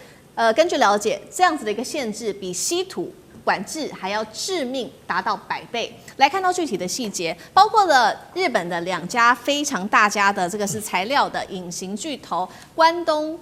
Speaker 1: 根据了解，这样子的一个限制比稀土管制还要致命达到100倍。来看到具体的细节，包括了日本的2家非常大家的这个是材料的隐形巨头，关东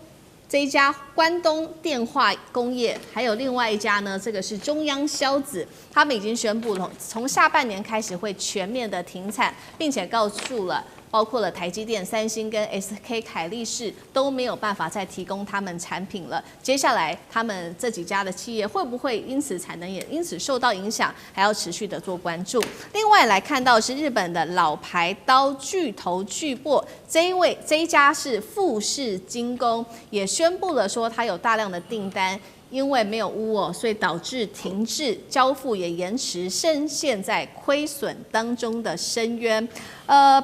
Speaker 1: 这一家关东电化工业，还有另外一家呢，这个是中央硝子，他们已经宣布了，从下半年开始会全面的停产，并且告诉了。包括了台积电、三星跟 SK 凯力士都没有办法再提供他们产品了。接下来，他们这几家的企业会不会因此产能也因此受到影响，还要持续的做关注。另外来看到是日本的老牌刀巨头巨擘，这一家是富士精工，也宣布了说它有大量的订单。因为没有钨哦，所以导致停滞、交付也延迟，深陷在亏损当中的深渊。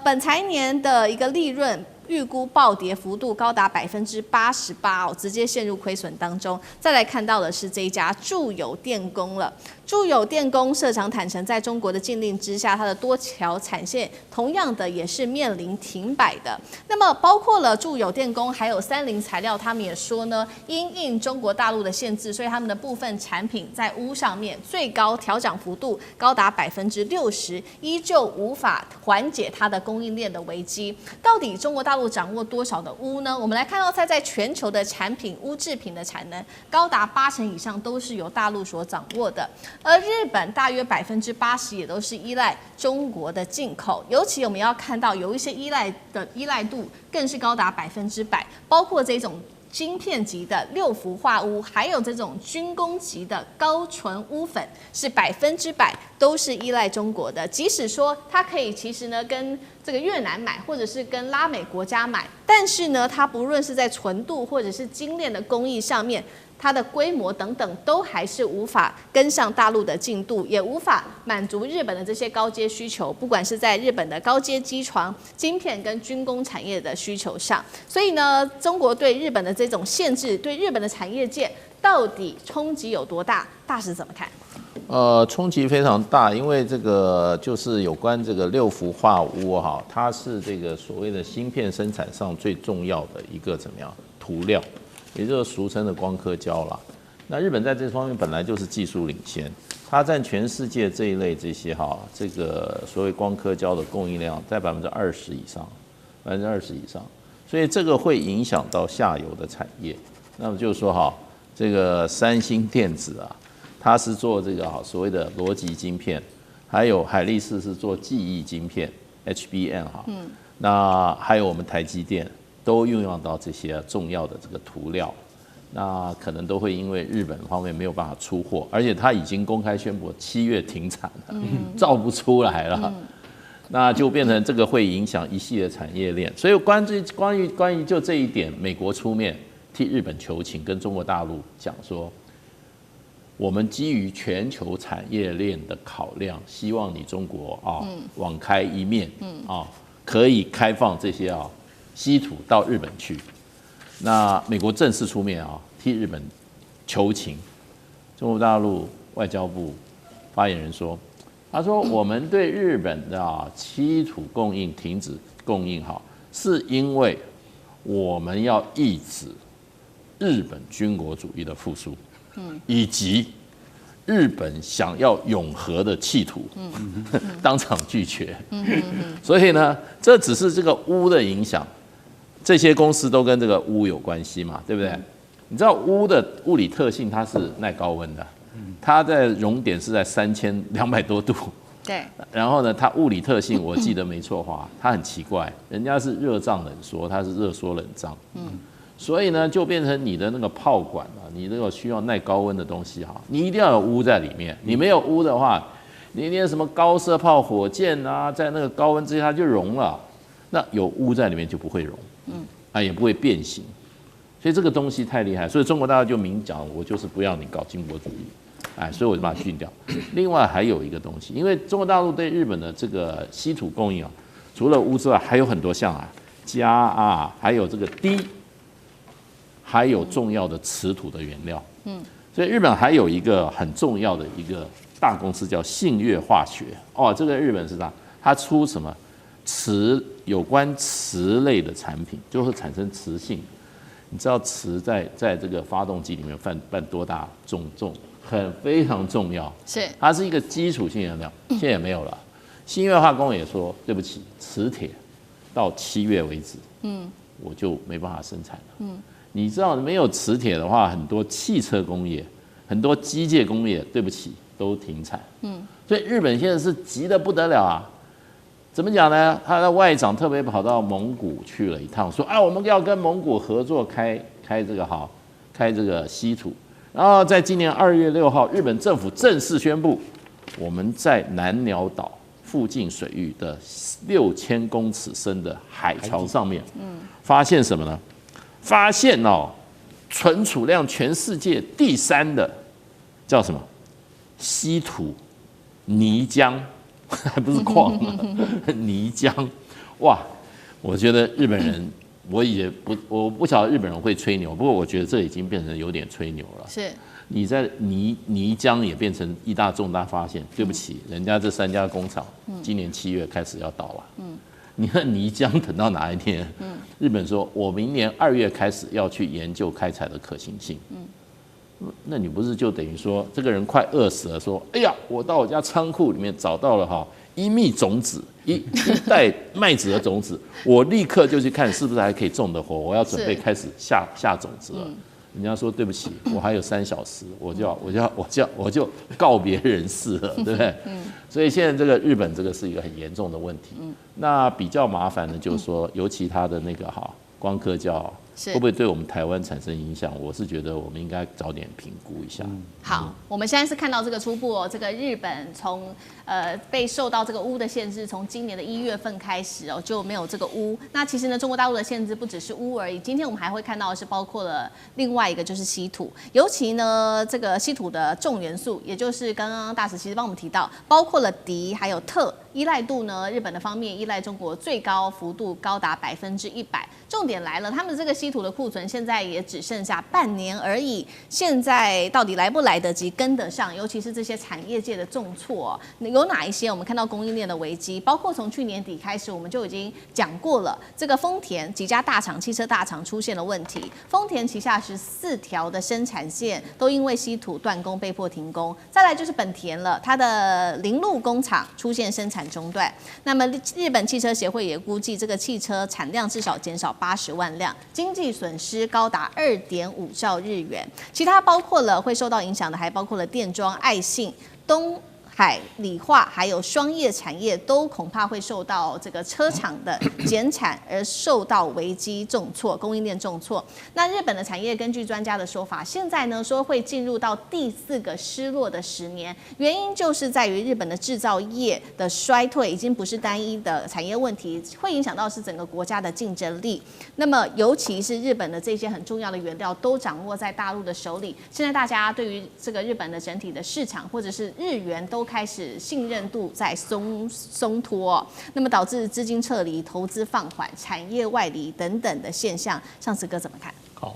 Speaker 1: 本财年的一个利润预估暴跌幅度高达88%哦，直接陷入亏损当中。再来看到的是这一家住友电工了。住友电工社长坦承，在中国的禁令之下，它的多条产线同样的也是面临停摆的。那么包括了住友电工，还有30材料，他们也说呢，因应中国大陆的限制，所以他们的部分产品在钨上面最高调涨幅度高达60%，依旧无法缓解它的供应链的危机。到底中国大陆掌握多少的钨呢？我们来看到，在全球的产品钨制品的产能高达80%以上都是由大陆所掌握的。而日本大约80%也都是依赖中国的进口，尤其我们要看到有一些依赖度更是高达100%，包括这种晶片级的6氟化钨，还有这种军工级的高纯钨粉，是100%都是依赖中国的。即使说它可以其实呢跟这个越南买，或者是跟拉美国家买，但是呢它不论是在纯度或者是精炼的工艺上面，它的规模等等都还是无法跟上大陆的进度，也无法满足日本的这些高阶需求，不管是在日本的高阶机床、晶片跟军工产业的需求上。所以呢，中国对日本的这种限制，对日本的产业界到底冲击有多大？大使怎么看？
Speaker 2: 冲击非常大，因为这个就是有关这个6氟化钨哈，它是这个所谓的芯片生产上最重要的一个怎么样涂料。也就是俗称的光刻胶啦。那日本在这方面本来就是技术领先，它占全世界这一类这些这个所谓光刻胶的供应量在20%以上，20%以上，所以这个会影响到下游的产业。那么就是说这个三星电子啊，它是做这个所谓的逻辑晶片，还有海力士是做记忆晶片 HBM 那还有我们台积电。都运用到这些重要的这个涂料，那可能都会因为日本方面没有办法出货，而且他已经公开宣布7月停产了，造不出来了，那就变成这个会影响一系列产业链。所以关于就这一点，美国出面替日本求情，跟中国大陆讲说，我们基于全球产业链的考量，希望你中国网开一面可以开放这些稀土到日本去，那美国正式出面替日本求情，中国大陆外交部发言人说，他说我们对日本的稀土供应停止供应，是因为我们要抑制日本军国主义的复苏，以及日本想要永和的企图，当场拒绝。所以呢，这只是这个钨的影响，这些公司都跟这个钨有关系嘛，对不对？你知道钨的物理特性，它是耐高温的，它的熔点是在3200多度。
Speaker 1: 对。
Speaker 2: 然后呢，它物理特性我记得没错的话，它很奇怪，人家是热胀冷缩，它是热缩冷胀。所以呢，就变成你的那个炮管啊，你那个需要耐高温的东西你一定要有钨在里面。你没有钨的话，你连什么高射炮、火箭啊，在那个高温之下它就融了。那有钨在里面就不会融，也不会变形。所以这个东西太厉害，所以中国大陆就明讲，我就是不要你搞军国主义，所以我就把它禁掉。另外还有一个东西，因为中国大陆对日本的这个稀土供应除了钨之外，还有很多项镓还有这个锑，还有重要的瓷土的原料。所以日本还有一个很重要的一个大公司叫信越化学。这个日本是啥？它出什么有关磁类的产品，就会产生磁性。你知道磁在这个发动机里面扮多大重，非常重要。
Speaker 1: 是，
Speaker 2: 它是一个基础性原料，现在也没有了。信越化工也说，对不起，磁铁到7月为止，我就没办法生产了。你知道没有磁铁的话，很多汽车工业、很多机械工业，对不起，都停产。所以日本现在是急得不得了啊！怎么讲呢？他的外长特别跑到蒙古去了一趟，说我们要跟蒙古合作开这个稀土。然后在今年2月6号，日本政府正式宣布，我们在南鸟岛附近水域的6000公尺深的海床上面，发现什么呢？发现存储量全世界第3的叫什么？稀土泥浆。还不是矿泥浆，哇！我觉得日本人，我不晓得日本人会吹牛，不过我觉得这已经变成有点吹牛了。
Speaker 1: 是，
Speaker 2: 你在泥浆也变成一大重大发现。对不起，人家这3家工厂今年7月开始要倒了。你看泥浆等到哪一天？日本说我明年2月开始要去研究开采的可行性。那你不是就等于说这个人快饿死了？说，哎呀，我到我家仓库里面找到了一粒种子，一袋麦子的种子，我立刻就去看是不是还可以种得活，我要准备开始下种子了。人家说对不起，我还有3小时，我就告别人世了，对不对？所以现在这个日本这个是一个很严重的问题。那比较麻烦的就是说，尤其它的那个光刻胶。会不会对我们台湾产生影响？我是觉得我们应该早点评估一下。
Speaker 1: 好，我们现在是看到这个初步这个日本从被受到这个钨的限制，从今年的1月份开始就没有这个钨。那其实呢，中国大陆的限制不只是钨而已，今天我们还会看到的是包括了另外一个就是稀土，尤其呢这个稀土的重元素，也就是刚刚大使其实帮我们提到，包括了镝还有锗，依赖度呢日本的方面依赖中国最高幅度高达100%。重点来了，他们这个稀土的库存现在也只剩下半年而已，现在到底来不来得及跟得上？尤其是这些产业界的重挫，有哪一些？我们看到供应链的危机，包括从去年底开始，我们就已经讲过了，这个丰田几家大厂、汽车大厂出现了问题，丰田旗下14条的生产线都因为稀土断供被迫停工。再来就是本田了，它的铃鹿工厂出现生产中断。那么日本汽车协会也估计，这个汽车产量至少减少80万辆，经济损失高达2.5兆日元。其他包括了会受到影响的，还包括了电装、爱信、东海理化还有双业产业都恐怕会受到这个车厂的减产而受到危机重挫，供应链重挫。那日本的产业根据专家的说法，现在呢说会进入到第4个失落的10年，原因就是在于日本的制造业的衰退已经不是单一的产业问题，会影响到是整个国家的竞争力。那么尤其是日本的这些很重要的原料都掌握在大陆的手里，现在大家对于这个日本的整体的市场或者是日元都开始信任度在松脱，那么导致资金撤离、投资放缓、产业外离等等的现象，上次哥怎么看？
Speaker 3: 好，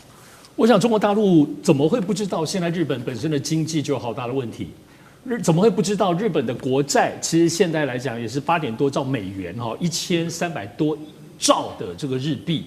Speaker 3: 我想中国大陆怎么会不知道现在日本本身的经济就有好大的问题？怎么会不知道日本的国债其实现在来讲也是8点多兆美元，1300多兆的这个日币，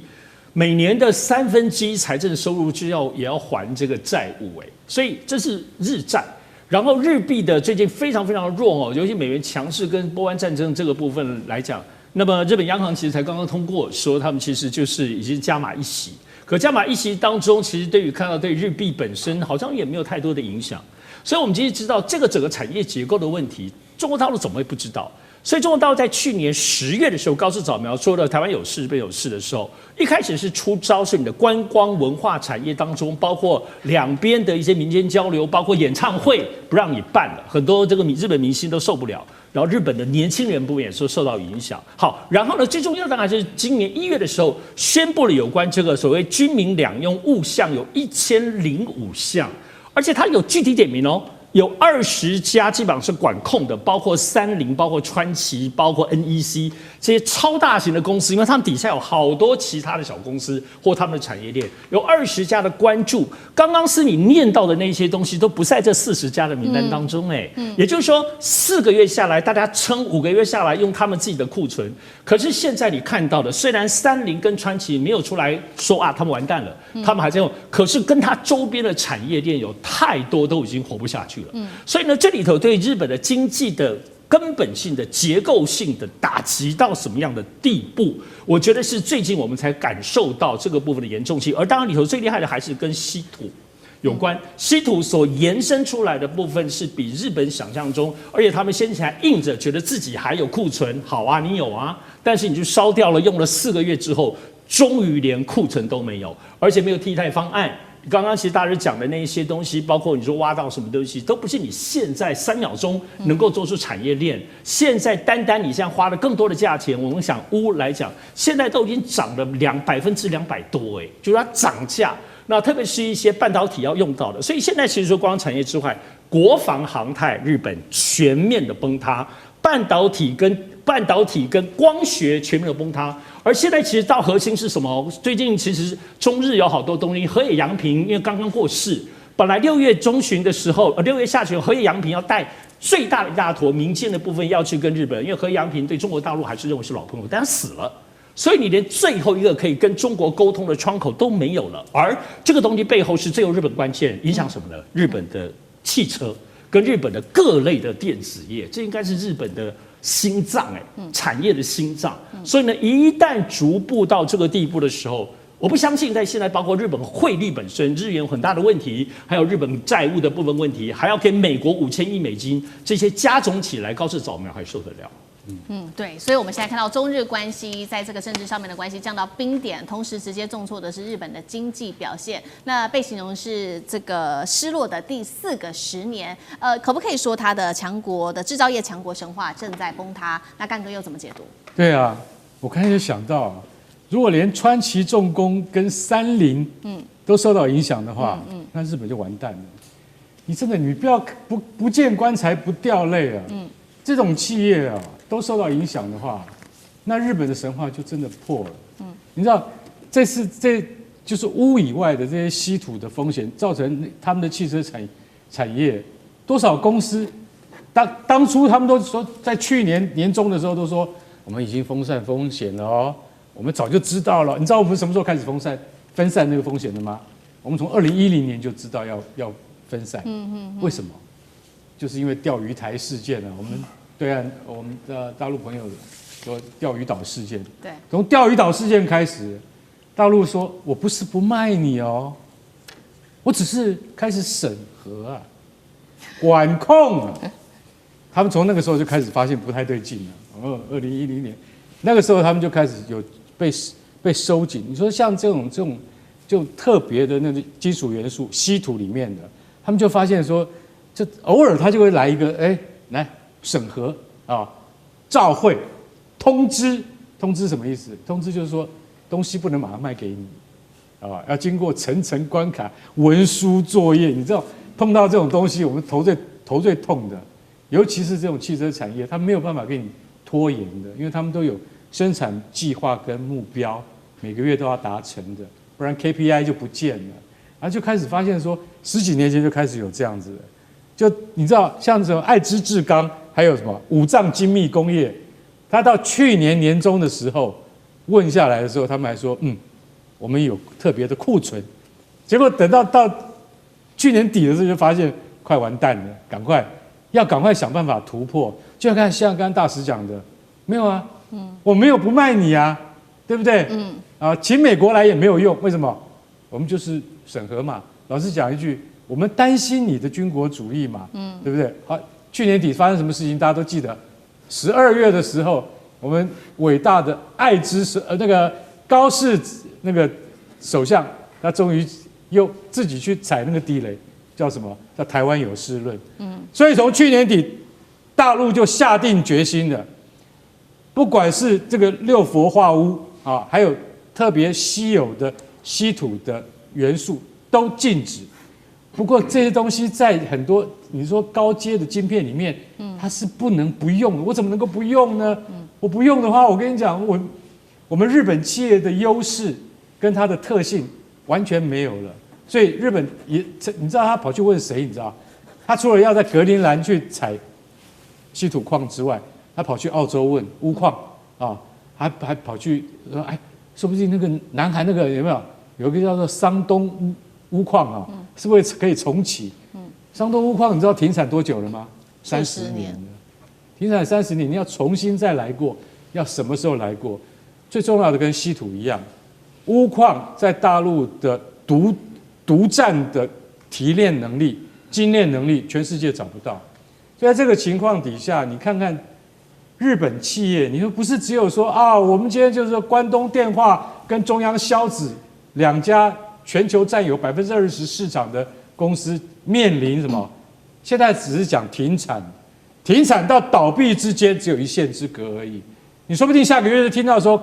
Speaker 3: 每年的1/3财政收入也要还这个债务所以这是日债。然后日币的最近非常非常弱尤其美元强势跟波湾战争这个部分来讲，那么日本央行其实才刚刚通过说他们其实就是已经加码一息，可加码一息当中，其实看到对日币本身好像也没有太多的影响，所以我们其实知道这个整个产业结构的问题，中国大陆怎么会不知道？所以中国大陆在去年10月的时候，高市早苗说了台湾有事，日本有事的时候，一开始是出招，是你的观光文化产业当中，包括两边的一些民间交流，包括演唱会不让你办了，很多这个日本明星都受不了，然后日本的年轻人部分也是受到影响。好，然后呢，最重要当然是今年1月的时候宣布了有关这个所谓军民两用物项有1005项，而且它有具体点名有20家基本上是管控的，包括30，包括川崎，包括 NEC 这些超大型的公司，因为他们底下有好多其他的小公司或他们的产业链，有20家的关注。刚刚是你念到的那些东西都不在这40家的名单当中也就是说4个月下来，大家撑5个月下来用他们自己的库存。可是现在你看到的，虽然30跟川崎没有出来说他们完蛋了，他们还在用，可是跟他周边的产业链有太多都已经活不下去了。所以呢，这里头对日本的经济的根本性的结构性的打击到什么样的地步，我觉得是最近我们才感受到这个部分的严重性。而当然里头最厉害的还是跟稀土有关，稀土所延伸出来的部分是比日本想象中，而且他们先前还硬着觉得自己还有库存，好啊，你有啊，但是你就烧掉了，用了4个月之后，终于连库存都没有，而且没有替代方案。刚刚其实大家讲的那一些东西，包括你说挖到什么东西，都不是你现在3秒钟能够做出产业链。现在单你现在花了更多的价钱，我们想钨来讲，现在都已经涨了200%多就是它涨价。那特别是一些半导体要用到的，所以现在其实说光产业之外，国防航太日本全面的崩塌，半导体跟光学全面的崩塌。而现在其实到核心是什么？最近其实中日有好多东西，河野洋平因为刚刚过世，本来6月中旬的时候，6月下旬河野洋平要带最大的一大坨民间的部分要去跟日本，因为河野洋平对中国大陆还是认为是老朋友，但他死了。所以你连最后一个可以跟中国沟通的窗口都没有了，而这个东西背后是最有日本关键，影响什么呢？日本的汽车跟日本的各类的电子业，这应该是日本的心脏产业的心脏。所以呢，一旦逐步到这个地步的时候，我不相信在现在包括日本汇率本身，日元有很大的问题，还有日本债务的部分问题，还要给美国5000亿美金，这些加总起来，高市早苗还受得了。
Speaker 1: 对，所以我们现在看到中日关系在这个政治上面的关系降到冰点，同时直接重挫的是日本的经济表现，那被形容是这个失落的第4个10年。可不可以说它的强国的制造业强国神话正在崩塌？那干哥又怎么解读？
Speaker 4: 对啊，我开始想到，如果连川崎重工跟30都受到影响的话，那日本就完蛋了。你真的，你不要不见棺材不掉泪啊！这种企业啊都受到影响的话，那日本的神话就真的破了。你知道，这就是钨以外的这些稀土的风险，造成他们的汽车产业多少公司，当初他们都说，在去年年中的时候都说，我们已经分散风险了我们早就知道了。你知道我们什么时候开始分散那个风险的吗？我们从2010年就知道要分散。为什么？就是因为钓鱼台事件我们对岸我们的大陆朋友说钓鱼岛事件，
Speaker 1: 对，
Speaker 4: 从钓鱼岛事件开始，大陆说我不是不卖你我只是开始审核管控他们从那个时候就开始发现不太对劲了。2010年那个时候他们就开始有被收紧。你说像这种就特别的那个金属元素稀土里面的，他们就发现说，就偶尔他就会来一个来审核照会通知什么意思？通知就是说东西不能马上卖给你要经过层层关卡文书作业。你知道碰到这种东西，我们头最痛的，尤其是这种汽车产业，他没有办法给你拖延的，因为他们都有生产计划跟目标，每个月都要达成的，不然 KPI 就不见了。然后就开始发现说10几年前就开始有这样子的，就你知道像这种爱知制钢，还有什么武藏精密工业，他到去年年中的时候问下来的时候，他们还说我们有特别的库存，结果等到去年底的时候就发现快完蛋了，赶快想办法突破，就像刚刚大使讲的，没有啊，我没有不卖你啊，对不对？请美国来也没有用，为什么？我们就是审核嘛。老实讲一句，我们担心你的军国主义嘛，对不对？好，去年底发生什么事情，大家都记得。12月的时候，我们伟大的爱知那个高市那个首相，他终于又自己去踩那个地雷，叫什么？叫台湾有事论。所以从去年底，大陆就下定决心了，不管是这个6氟化钨啊，还有特别稀有的稀土的元素都禁止。不过这些东西在很多你说高阶的晶片里面，它是不能不用的。我怎么能够不用呢？我不用的话，我跟你讲，我们日本企业的优势跟它的特性完全没有了。所以日本也，你知道他跑去问谁？你知道，他除了要在格陵兰去采稀土矿之外，他跑去澳洲问钨矿啊，还跑去说，哎，说不定那个南韩那个有没有一个叫做桑东钨矿啊，是不是可以重启？桑东钨矿你知道停产多久了吗？30年了，停产30年，你要重新再来过，要什么时候来过？最重要的跟稀土一样，钨矿在大陆的独占的提炼能力、精炼能力，全世界找不到。所以在这个情况底下，你看看日本企业，你说不是只有说啊，我们今天就是说关东电化跟中央硝子2家全球占有20%市场的公司面临什么？现在只是讲停产到倒闭之间只有一线之隔而已。你说不定下个月就听到说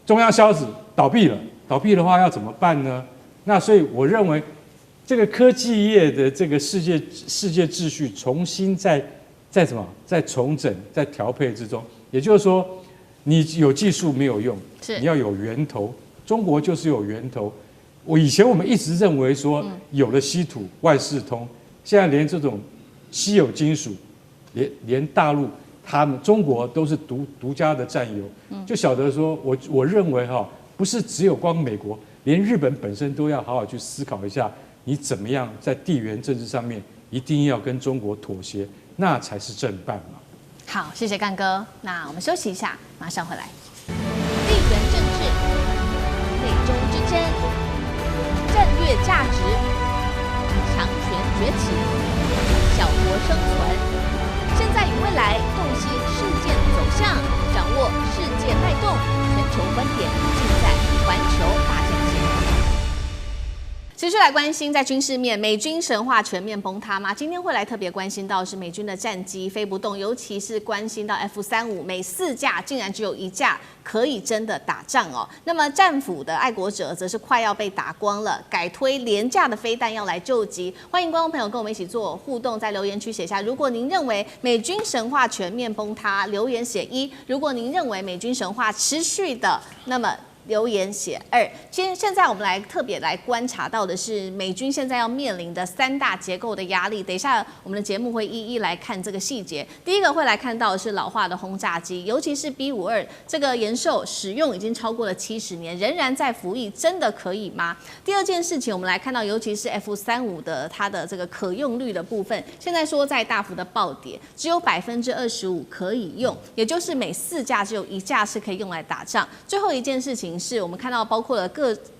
Speaker 4: 中央硝子倒闭了，倒闭的话要怎么办呢？那所以我认为，这个科技业的这个世界秩序重新在重整、在调配之中。也就是说，你有技术没有用，你要有源头。中国就是有源头。以前我们一直认为说，有了稀土万事通，现在连这种稀有金属，连大陆中国都是独家的占有，就晓得说，我认为不是只有光美国。连日本本身都要好好去思考一下，你怎么样在地缘政治上面一定要跟中国妥协，那才是正办嘛。
Speaker 1: 好，谢谢干哥。那我们休息一下，马上回来。地缘政治、美中之争、战略价值、强权崛起、小国生存，现在与未来洞悉事件走向，掌握世界脉动，全球观点尽在环球大战。持续来关心，在军事面，美军神话全面崩塌吗？今天会来特别关心到是美军的战机飞不动，尤其是关心到 F-35，每4架竟然只有1架可以真的打仗哦。那么战斧的爱国者则是快要被打光了，改推廉价的飞弹要来救急。欢迎观众朋友跟我们一起做互动，在留言区写下，如果您认为美军神话全面崩塌，留言写1；如果您认为美军神话持续的，那么留言写2。现在我们来特别来观察到的是美军现在要面临的3大结构的压力。等一下我们的节目会一一来看这个细节。第一个会来看到的是老化的轰炸机，尤其是 B-52这个延寿使用已经超过了70年，仍然在服役，真的可以吗？第二件事情我们来看到，尤其是 F-35的它的这个可用率的部分，现在说在大幅的暴跌，只有25%可以用，也就是每4架只有1架是可以用来打仗。最后一件事情是我们看到包括了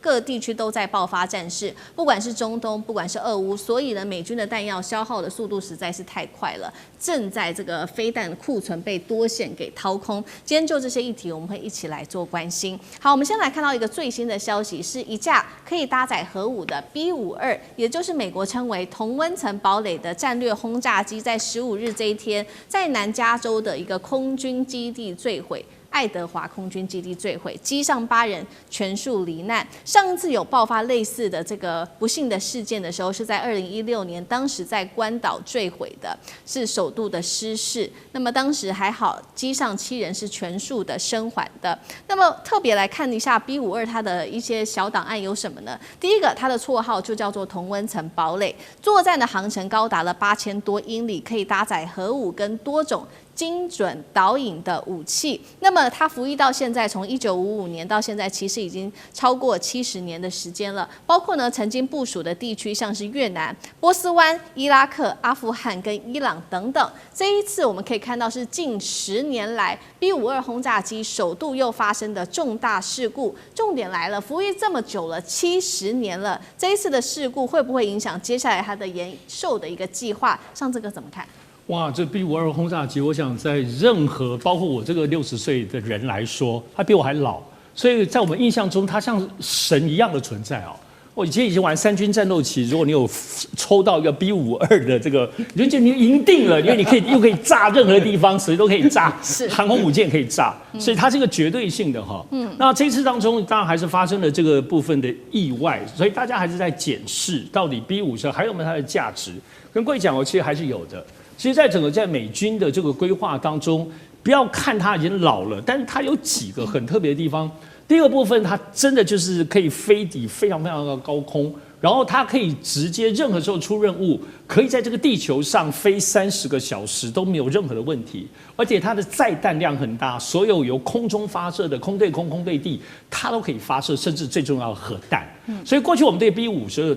Speaker 1: 各地区都在爆发战事，不管是中东，不管是俄乌，所以呢，美军的弹药消耗的速度实在是太快了，正在这个飞弹库存被多线给掏空。今天就这些议题，我们会一起来做关心。好，我们先来看到一个最新的消息，是一架可以搭载核武的 B-52，也就是美国称为同温层堡垒的战略轰炸机，在15日这一天，在南加州的一个空军基地坠毁。爱德华空军基地坠毁，机上8人全数罹难。上一次有爆发类似的这个不幸的事件的时候，是在2016年，当时在关岛坠毁的，是首度的失事。那么当时还好，机上7人是全数的生还的。那么特别来看一下 B-52它的一些小档案有什么呢？第一个，它的绰号就叫做同温层堡垒，作战的航程高达了8000多英里，可以搭载核武跟多种精准导引的武器。那么它服役到现在，从1955年到现在，其实已经超过70年的时间了。包括呢曾经部署的地区，像是越南、波斯湾、伊拉克、阿富汗跟伊朗等等。这一次我们可以看到是近10年来 B-52轰炸机首度又发生的重大事故。重点来了，服役这么久了，70年了，这一次的事故会不会影响接下来它的延寿的一个计划？上这个怎么看？
Speaker 3: 哇，这 B-52轰炸机，我想在任何包括我这个60岁的人来说，它比我还老，所以在我们印象中，它像神一样的存在哦。我以前玩3军战斗棋，如果你有抽到一个 B-52的这个，你就觉得你赢定了，因为你又可以炸任何地方，谁都可以炸，航空母舰可以炸，所以它是一个绝对性的哈。那这次当中，当然还是发生了这个部分的意外，所以大家还是在检视到底 B-52还有没有它的价值。跟各位讲，其实还是有的。其实，在美军的这个规划当中，不要看它已经老了，但是它有几个很特别的地方。第一个部分，它真的就是可以飞抵非常非常的高空，然后它可以直接任何时候出任务，可以在这个地球上飞30个小时都没有任何的问题。而且它的载弹量很大，所有由空中发射的空对空、空对地，它都可以发射，甚至最重要的核弹。所以过去我们对 B-52，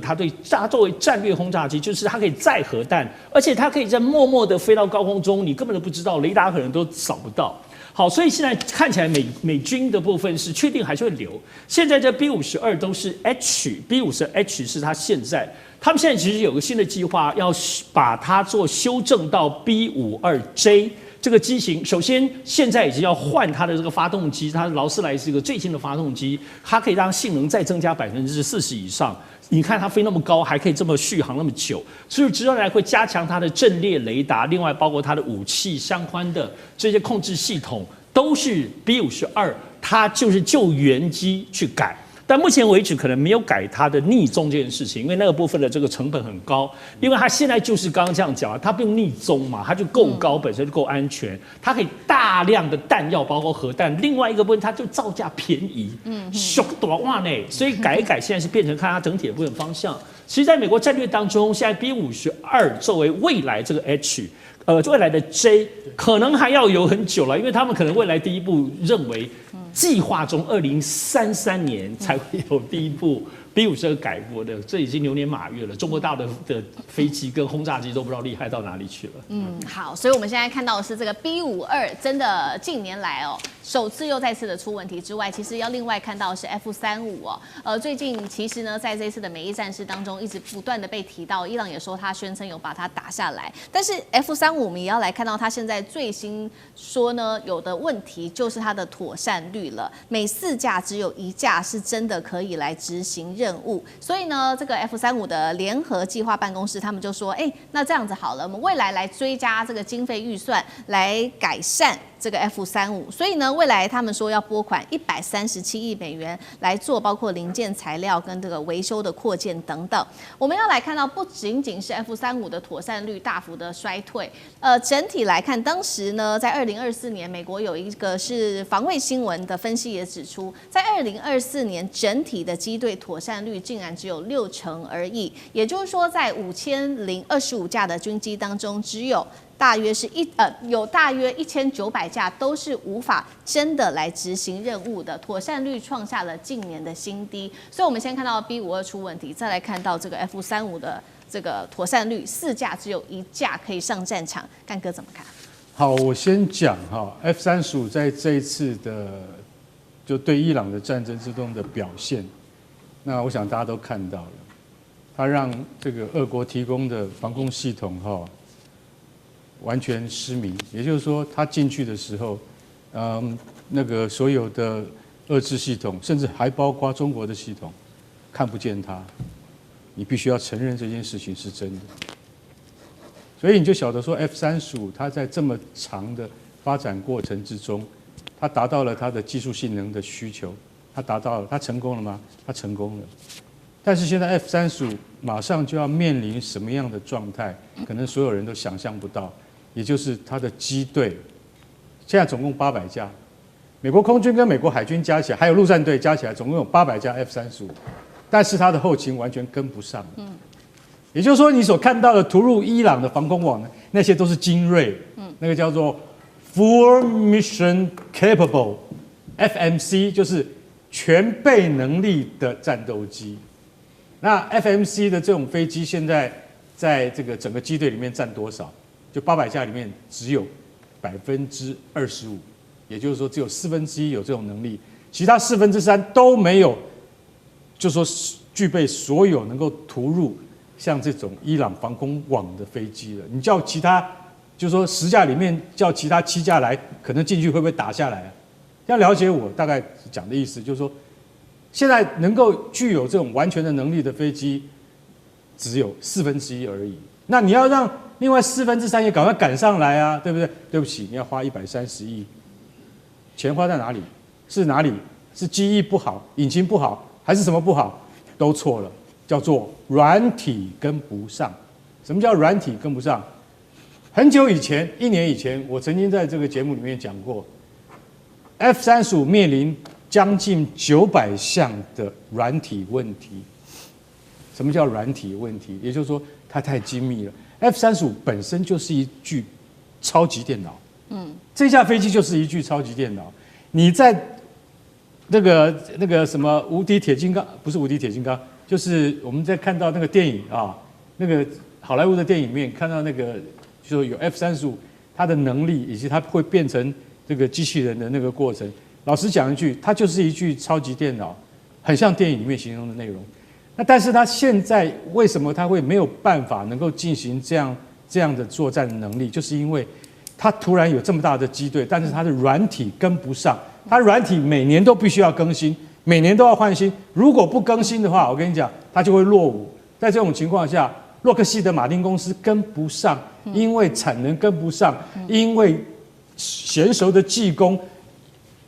Speaker 3: 它作为战略轰炸机，就是它可以载核弹，而且它可以在默默的飞到高空中，你根本都不知道，雷达可能都扫不到。好，所以现在看起来美军的部分是确定还是会留。现在这 B-52都是 H，B-52H 是他们现在其实有个新的计划，要把它做修正到 B-52J 这个机型。首先，现在已经要换它的这个发动机，它劳斯莱斯一个最新的发动机，它可以让性能再增加40%以上。你看它飞那么高，还可以这么续航那么久，所以接下来会加强它的阵列雷达，另外包括它的武器相关的这些控制系统，都是 B-52，它就是就原机去改。但目前为止可能没有改它的逆踪这件事情，因为那个部分的这个成本很高。因为它现在就是刚刚这样讲，它不用逆踪嘛，它就够高，本身就够安全，它可以大量的弹药，包括核弹。另外一个部分，它就造价便宜，小短万呢，所以改一改，现在是变成看它整体的部分方向。其实，在美国战略当中，现在 B-52作为未来这个 H，未来的 J 可能还要有很久了，因为他们可能未来第一步认为。计划中2033年才会有第一部 B-52改过的，这已经牛年马月了。中国大陆的飞机跟轰炸机都不知道厉害到哪里去了。
Speaker 1: 好，所以我们现在看到的是这个 B-52，真的近年来首次又再次的出问题之外，其实要另外看到的是 F-35最近其实呢，在这一次的美伊战事当中，一直不断的被提到，伊朗也说他宣称有把它打下来，但是 F-35我们也要来看到它现在最新说呢，有的问题就是它的妥善率了，每4架只有1架是真的可以来执行任务，所以呢，这个 F-35的联合计划办公室他们就说，那这样子好了，我们未来来追加这个经费预算来改善这个 F-35，所以呢，未来他们说要拨款137亿美元来做包括零件材料跟这个维修的扩建等等。我们要来看到，不仅仅是 F-35的妥善率大幅的衰退，整体来看，当时呢，在2024年，美国有一个是防卫新闻的分析也指出，在2024年整体的机队妥善率竟然只有60%而已，也就是说，在5025架的军机当中，只有大约1900架都是无法真的来执行任务的，妥善率创下了近年的新低。所以我们先看到 B-52出问题，再来看到这个 F-35的这个妥善率，4架只有1架可以上战场，干哥怎么看？
Speaker 4: 好，我先讲F-35在这一次的就对伊朗的战争之中的表现，那我想大家都看到了，它让这个俄国提供的防空系统完全失明，也就是说，他进去的时候，那个所有的遏制系统，甚至还包括中国的系统，看不见它。你必须要承认这件事情是真的。所以你就晓得说 ，F-35它在这么长的发展过程之中，它达到了它的技术性能的需求，它达到了，它成功了吗？它成功了。但是现在 F-35马上就要面临什么样的状态？可能所有人都想象不到，也就是它的机队，现在总共800架，美国空军跟美国海军加起来，还有陆战队加起来，总共有800架 F-35，但是它的后勤完全跟不上。也就是说，你所看到的突入伊朗的防空网呢，那些都是精锐，那个叫做 Full Mission Capable，FMC 就是全备能力的战斗机。那 FMC 的这种飞机现在在这个整个机队里面占多少？就800架里面只有25%，也就是说只有1/4有这种能力，其他3/4都没有，就说具备所有能够突入像这种伊朗防空网的飞机了。你叫其他，就说10架里面叫其他7架来，可能进去会不会打下来啊？要了解我大概讲的意思，就是说。现在能够具有这种完全的能力的飞机，只有1/4而已。那你要让另外3/4也赶快赶上来啊，对不对？对不起，你要花130亿，钱花在哪里？是哪里？是机翼不好、引擎不好，还是什么不好？都错了，叫做软体跟不上。什么叫软体跟不上？很久以前，1年以前，我曾经在这个节目里面讲过 ，F-35面临将近900项的软体问题。什么叫软体问题？也就是说，它太精密了。F-35本身就是一具超级电脑，这架飞机就是一具超级电脑。你在那个什么无敌铁金刚，不是无敌铁金刚，就是我们在看到那个电影啊，那个好莱坞的电影里面看到那个，就是有 F-35它的能力以及它会变成这个机器人的那个过程。老实讲一句，它就是一具超级电脑，很像电影里面形容的内容。那但是它现在为什么它会没有办法能够进行这样的作战能力？就是因为它突然有这么大的机队，但是它的软体跟不上，它软体每年都必须要更新，每年都要换新。如果不更新的话，我跟你讲，它就会落伍。在这种情况下，洛克希德马丁公司跟不上，因为产能跟不上，因为娴熟的技工。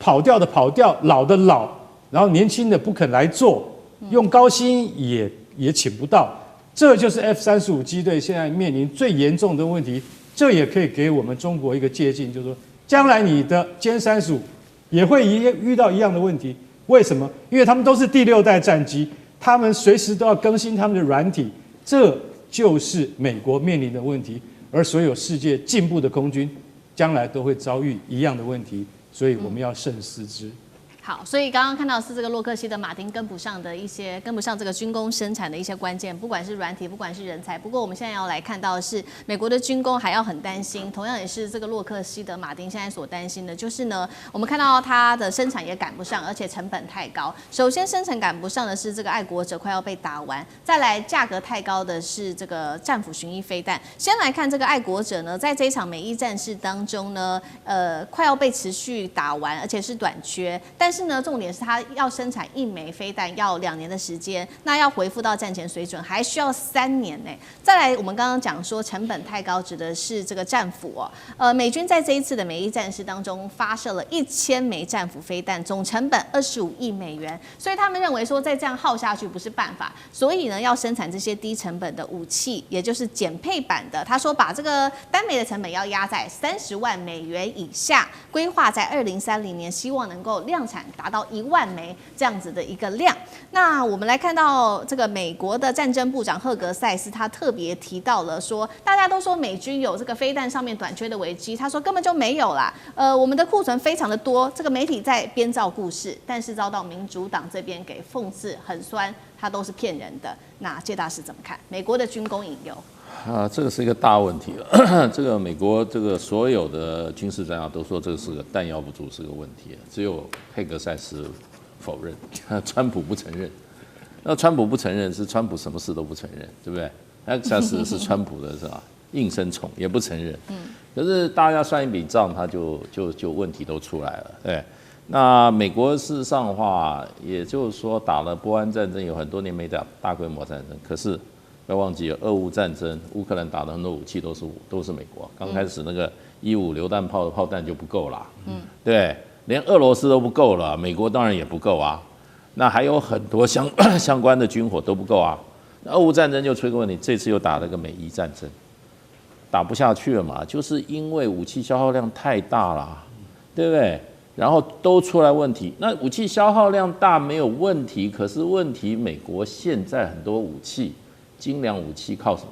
Speaker 4: 跑掉的跑掉，老的老，然后年轻的不肯来做，用高薪也请不到，这就是 F-35机队现在面临最严重的问题。这也可以给我们中国一个借鉴，就是说，将来你的歼35也会遇到一样的问题。为什么？因为他们都是第6代战机，他们随时都要更新他们的软体，这就是美国面临的问题。而所有世界进步的空军，将来都会遭遇一样的问题。所以我们要慎思之。
Speaker 1: 好，所以刚刚看到的是这个洛克希德马丁跟不上这个军工生产的一些关键，不管是软体，不管是人才。不过我们现在要来看到的是，美国的军工还要很担心，同样也是这个洛克希德马丁现在所担心的，就是呢，我们看到它的生产也赶不上，而且成本太高。首先生产赶不上的是这个爱国者快要被打完，再来价格太高的是这个战斧巡弋飞弹。先来看这个爱国者呢，在这一场美伊战事当中呢，快要被持续打完，而且是短缺，但是呢，重点是它要生产1枚飞弹要2年的时间，那要恢复到战前水准还需要3年呢。再来，我们刚刚讲说成本太高，指的是这个战斧哦。美军在这一次的美伊战事当中发射了1000枚战斧飞弹，总成本25亿美元，所以他们认为说再这样耗下去不是办法，所以呢要生产这些低成本的武器，也就是减配版的。他说把这个单枚的成本要压在30万美元以下，规划在2030年希望能够量产达到1万枚这样子的一个量。那我们来看到这个美国的战争部长赫格塞斯，他特别提到了说，大家都说美军有这个飞弹上面短缺的危机，他说根本就没有啦。我们的库存非常的多，这个媒体在编造故事，但是遭到民主党这边给讽刺很酸，他都是骗人的。那介大使怎么看美国的军工引诱？
Speaker 2: 这个是一个大问题了。这个美国这个所有的军事专家都说这个是个弹药不足是个问题，只有佩格塞斯否认，川普不承认。那川普不承认是川普什么事都不承认，对不对？佩格塞斯是川普的是吧？应声虫也不承认。可是大家算一笔账，他就问题都出来了。对，那美国事实上的话，也就是说打了波湾战争，有很多年没打大规模战争，可是。不要忘记了，俄乌战争，乌克兰打的很多武器都是美国。刚开始那个15榴弹炮的炮弹就不够啦，对。连俄罗斯都不够了，美国当然也不够啊。那还有很多相关的军火都不够啊。那俄乌战争就出一个问题，这次又打了个美伊战争，打不下去了嘛，就是因为武器消耗量太大了，对不对？然后都出来问题，那武器消耗量大没有问题，可是问题美国现在很多武器，精良武器靠什么？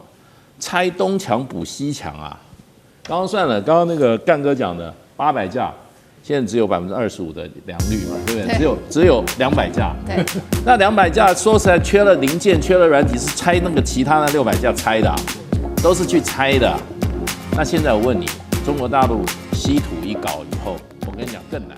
Speaker 2: 拆东墙补西墙啊！刚刚算了，刚刚那个干哥讲的800架，现在只有25%的良率嘛，对不对？只有200架。
Speaker 1: 对，
Speaker 2: 那200架说实在缺了零件，缺了软体，是拆那个其他的600架拆的，都是去拆的。那现在我问你，中国大陆稀土一搞以后，我跟你讲更难。